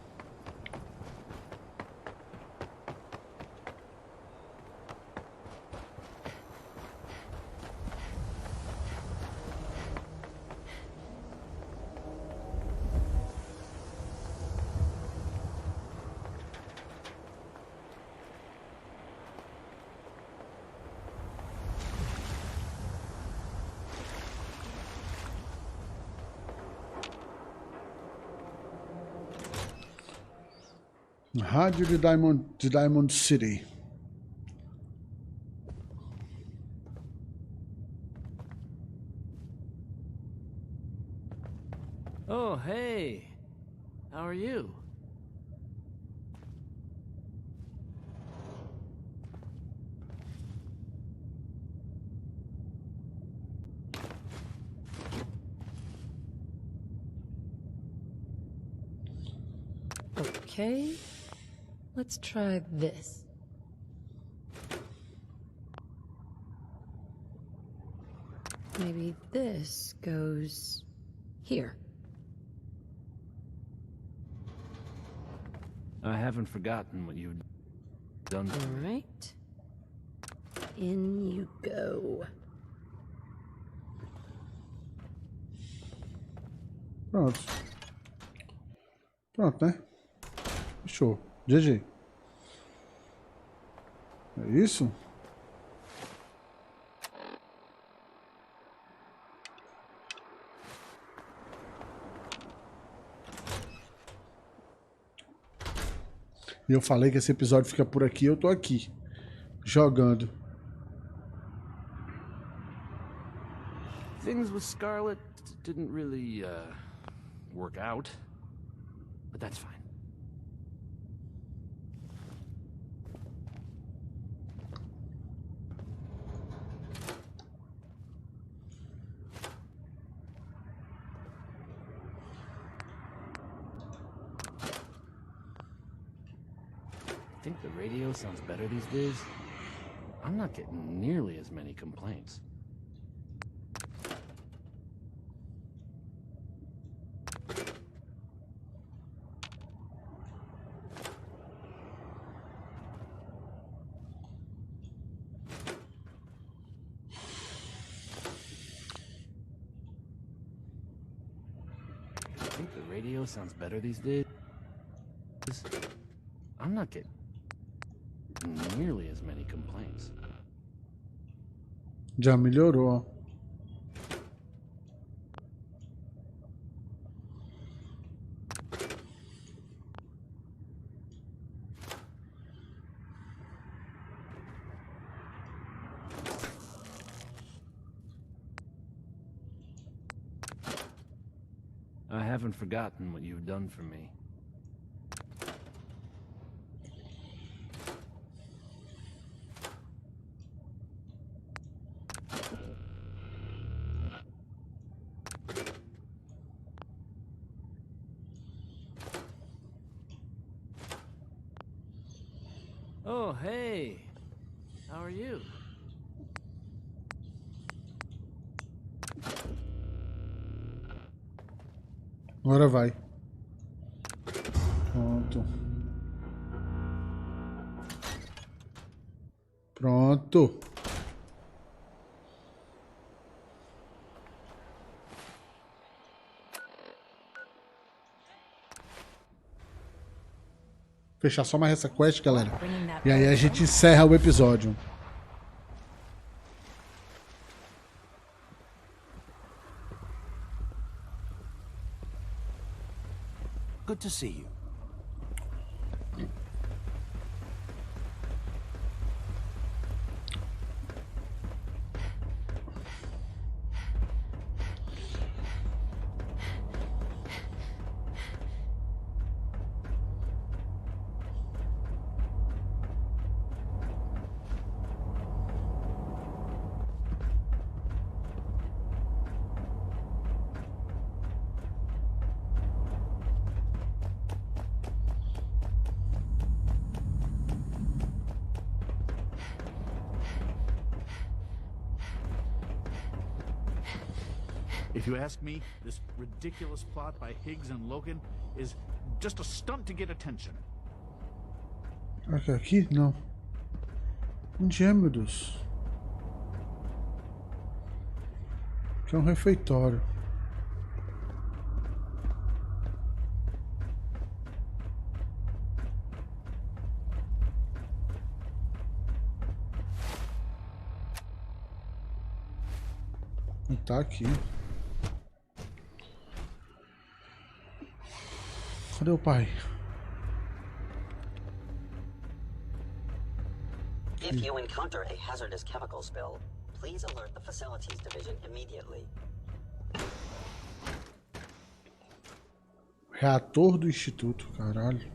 Rádio de Diamond City. Oh, hey. How are you? Okay. Let's try this. Maybe this goes here. I haven't forgotten what you've done for me. All right. In you go. Pronto. Pronto, né? Fechou. GG. É isso? E eu falei que esse episódio fica por aqui, eu tô aqui, jogando. Things with Scarlet didn't really, work out. But that's fine. I think the radio sounds better these days. I'm not getting nearly as many complaints. I think the radio sounds better these days. I'm not getting nearly as many complaints. Já melhorou. I haven't forgotten what you've done for me. Oh, hey. How are you? Agora vai. Pronto. Pronto. Fechar só mais essa quest, galera. E aí a gente encerra o episódio. Good to see you. If you ask me, this ridiculous plot by Higgs and Logan is just a stunt to get attention. Aqui? Não. Onde é, meu Deus? Aqui é um refeitório. Não tá aqui. Cadê o pai? If you encounter a hazardous chemical spill, please alert the facilities division immediately. Reator do Instituto, caralho.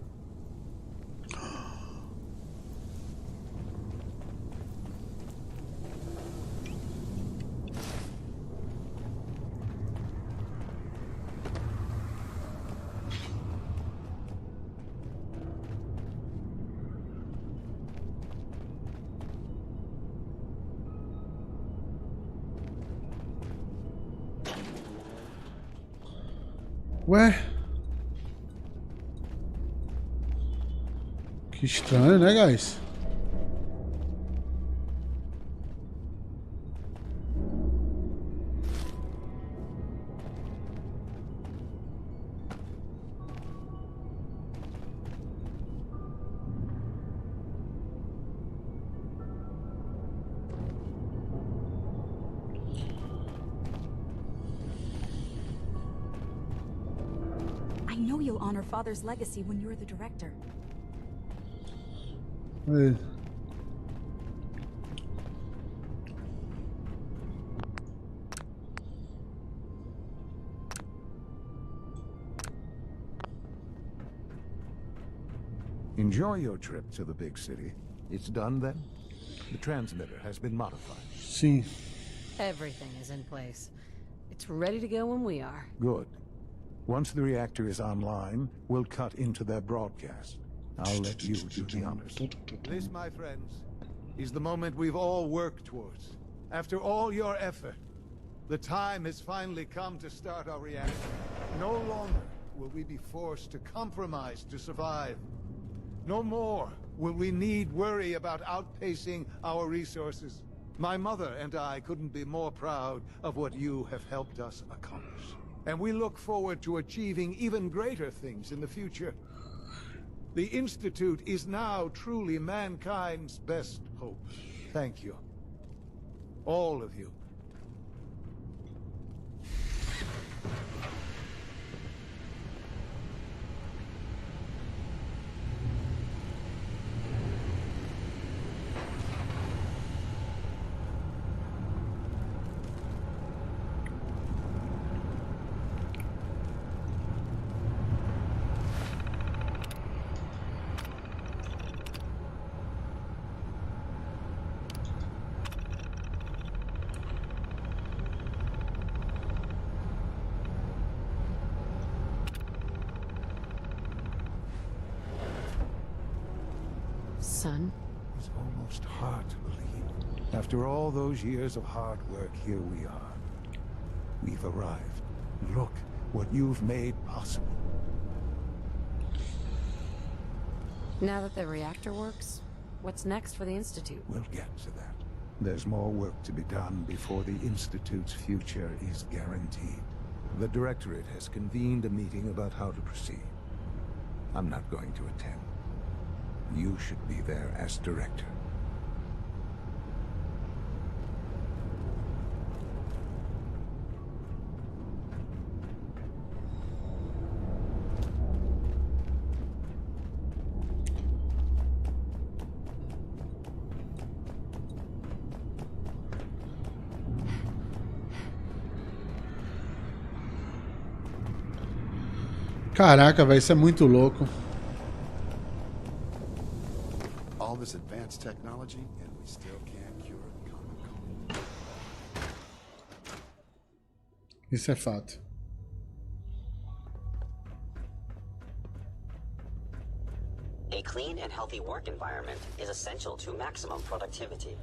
Ué? Que estranho, né, guys? I know you'll honor Father's legacy when you're the director. É. Enjoy your trip to the big city. It's done then? The transmitter has been modified. Sim. Everything is in place. It's ready to go when we are. Good. Once the reactor is online, we'll cut into their broadcast. I'll let you do the honors. This, my friends, is the moment we've all worked towards. After all your effort, the time has finally come to start our reaction. No longer will we be forced to compromise to survive. No more will we need worry about outpacing our resources. My mother and I couldn't be more proud of what you have helped us accomplish. And we look forward to achieving even greater things in the future. The Institute is now truly mankind's best hope. Thank you. All of you. Son? It's almost hard to believe. After all those years of hard work, here we are. We've arrived. Look what you've made possible. Now that the reactor works, what's next for the Institute? We'll get to that. There's more work to be done before the Institute's future is guaranteed. The Directorate has convened a meeting about how to proceed. I'm not going to attend. You should be there as director. Caraca, velho, isso é muito louco. All this advanced technology, and we still can't cure the common cold. Isso é fato. A clean and healthy work environment is essential to maximum productivity.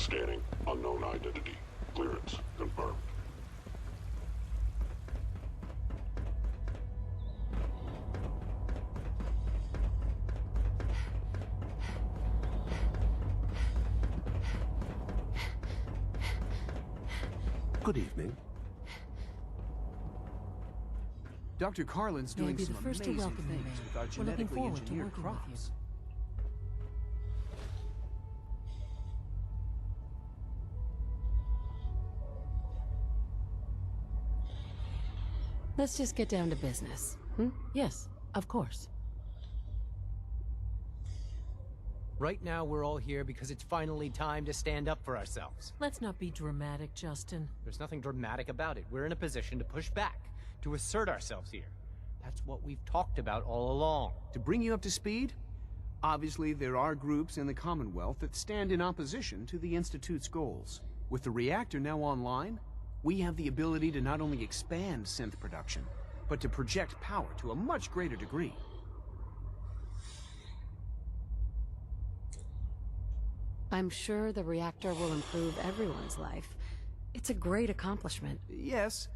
Scanning. Unknown identity. Clearance confirmed. Good evening. Dr. Carlin's doing be the some first to amazing welcome you, things ma'am. with our We're looking genetically forward to engineered working with you. crops. Let's just get down to business. Yes, of course. Right now, we're all here because it's finally time to stand up for ourselves. Let's not be dramatic, Justin. There's nothing dramatic about it. We're in a position to push back, to assert ourselves here. That's what we've talked about all along. To bring you up to speed, obviously there are groups in the Commonwealth that stand in opposition to the Institute's goals. With the reactor now online, we have the ability to not only expand synth production, but to project power to a much greater degree. I'm sure the reactor will improve everyone's life. It's a great accomplishment. Yes,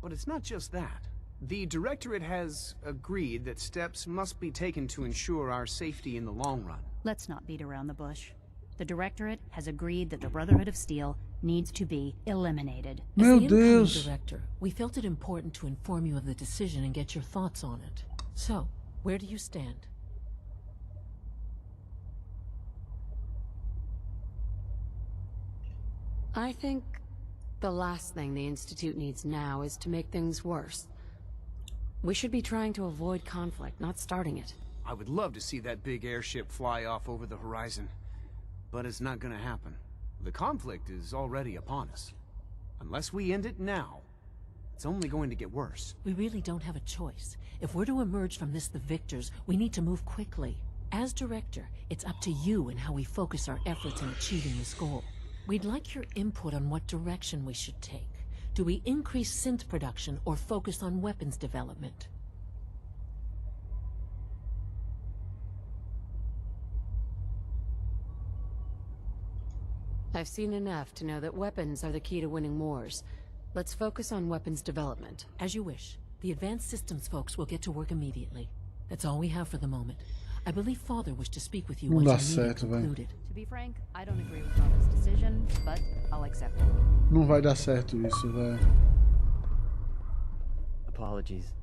but it's not just that. The Directorate has agreed that steps must be taken to ensure our safety in the long run. Let's not beat around the bush. The Directorate has agreed that the Brotherhood of Steel needs to be eliminated. As the incoming director, we felt it important to inform you of the decision and get your thoughts on it. So, where do you stand? I think the last thing the Institute needs now is to make things worse. We should be trying to avoid conflict, not starting it. I would love to see that big airship fly off over the horizon, but it's not gonna happen. The conflict is already upon us. Unless we end it now, it's only going to get worse. We really don't have a choice. If we're to emerge from this the victors, we need to move quickly. As director, it's up to you and how we focus our efforts in achieving this goal. We'd like your input on what direction we should take. Do we increase synth production or focus on weapons development? I've seen enough to know that weapons are the key to winning wars. Let's focus on weapons development. As you wish. The advanced systems folks will get to work immediately. That's all we have for the moment. I believe Father wished to speak with you Não once dá our meeting certo, velho. concluded. To be frank, I don't agree with Father's decision, but I'll accept it. Não vai dar certo isso, velho. Apologies.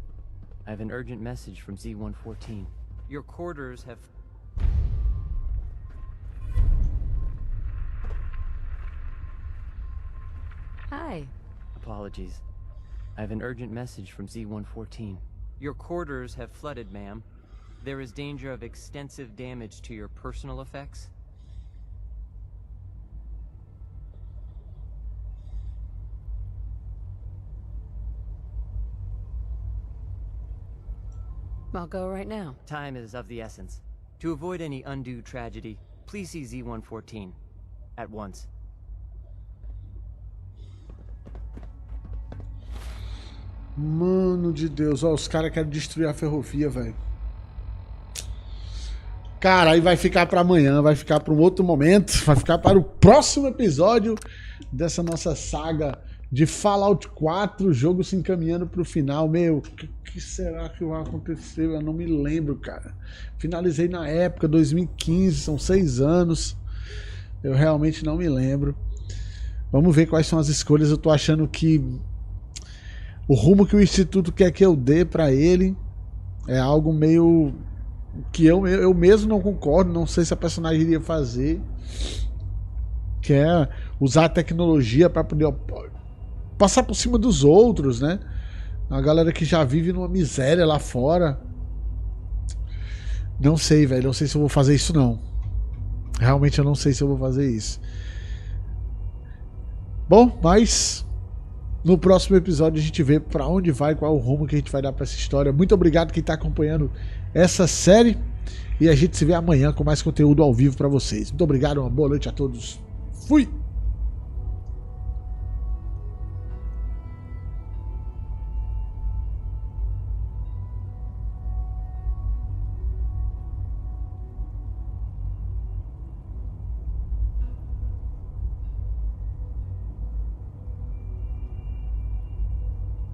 I have an urgent message from Z-114. Your quarters have... Hi. Apologies. I have an urgent message from Z-114. Your quarters have flooded, ma'am. There is danger of extensive damage to your personal effects. I'll go right now. Time is of the essence. To avoid any undue tragedy, please see Z-114. At once. Mano de Deus, ó, os caras querem destruir a ferrovia, velho. Cara, aí vai ficar pra amanhã, vai ficar pra um outro momento, vai ficar para o próximo episódio dessa nossa saga de Fallout 4, o jogo se encaminhando pro final. Meu, o que será que vai acontecer? Eu não me lembro, cara. Finalizei na época, 2015, são 6 anos. Eu realmente não me lembro. Vamos ver quais são as escolhas. Eu tô achando que o rumo que o Instituto quer que eu dê pra ele é algo meio que eu mesmo não concordo, não sei se a personagem iria fazer, que é usar a tecnologia para poder passar por cima dos outros, né? A galera que já vive numa miséria lá fora. Não sei, velho, não sei se eu vou fazer isso não. Realmente eu não sei se eu vou fazer isso. Bom, mas no próximo episódio a gente vê pra onde vai, qual é o rumo que a gente vai dar pra essa história. Muito obrigado quem tá acompanhando essa série e a gente se vê amanhã com mais conteúdo ao vivo pra vocês. Muito obrigado, uma boa noite a todos. Fui!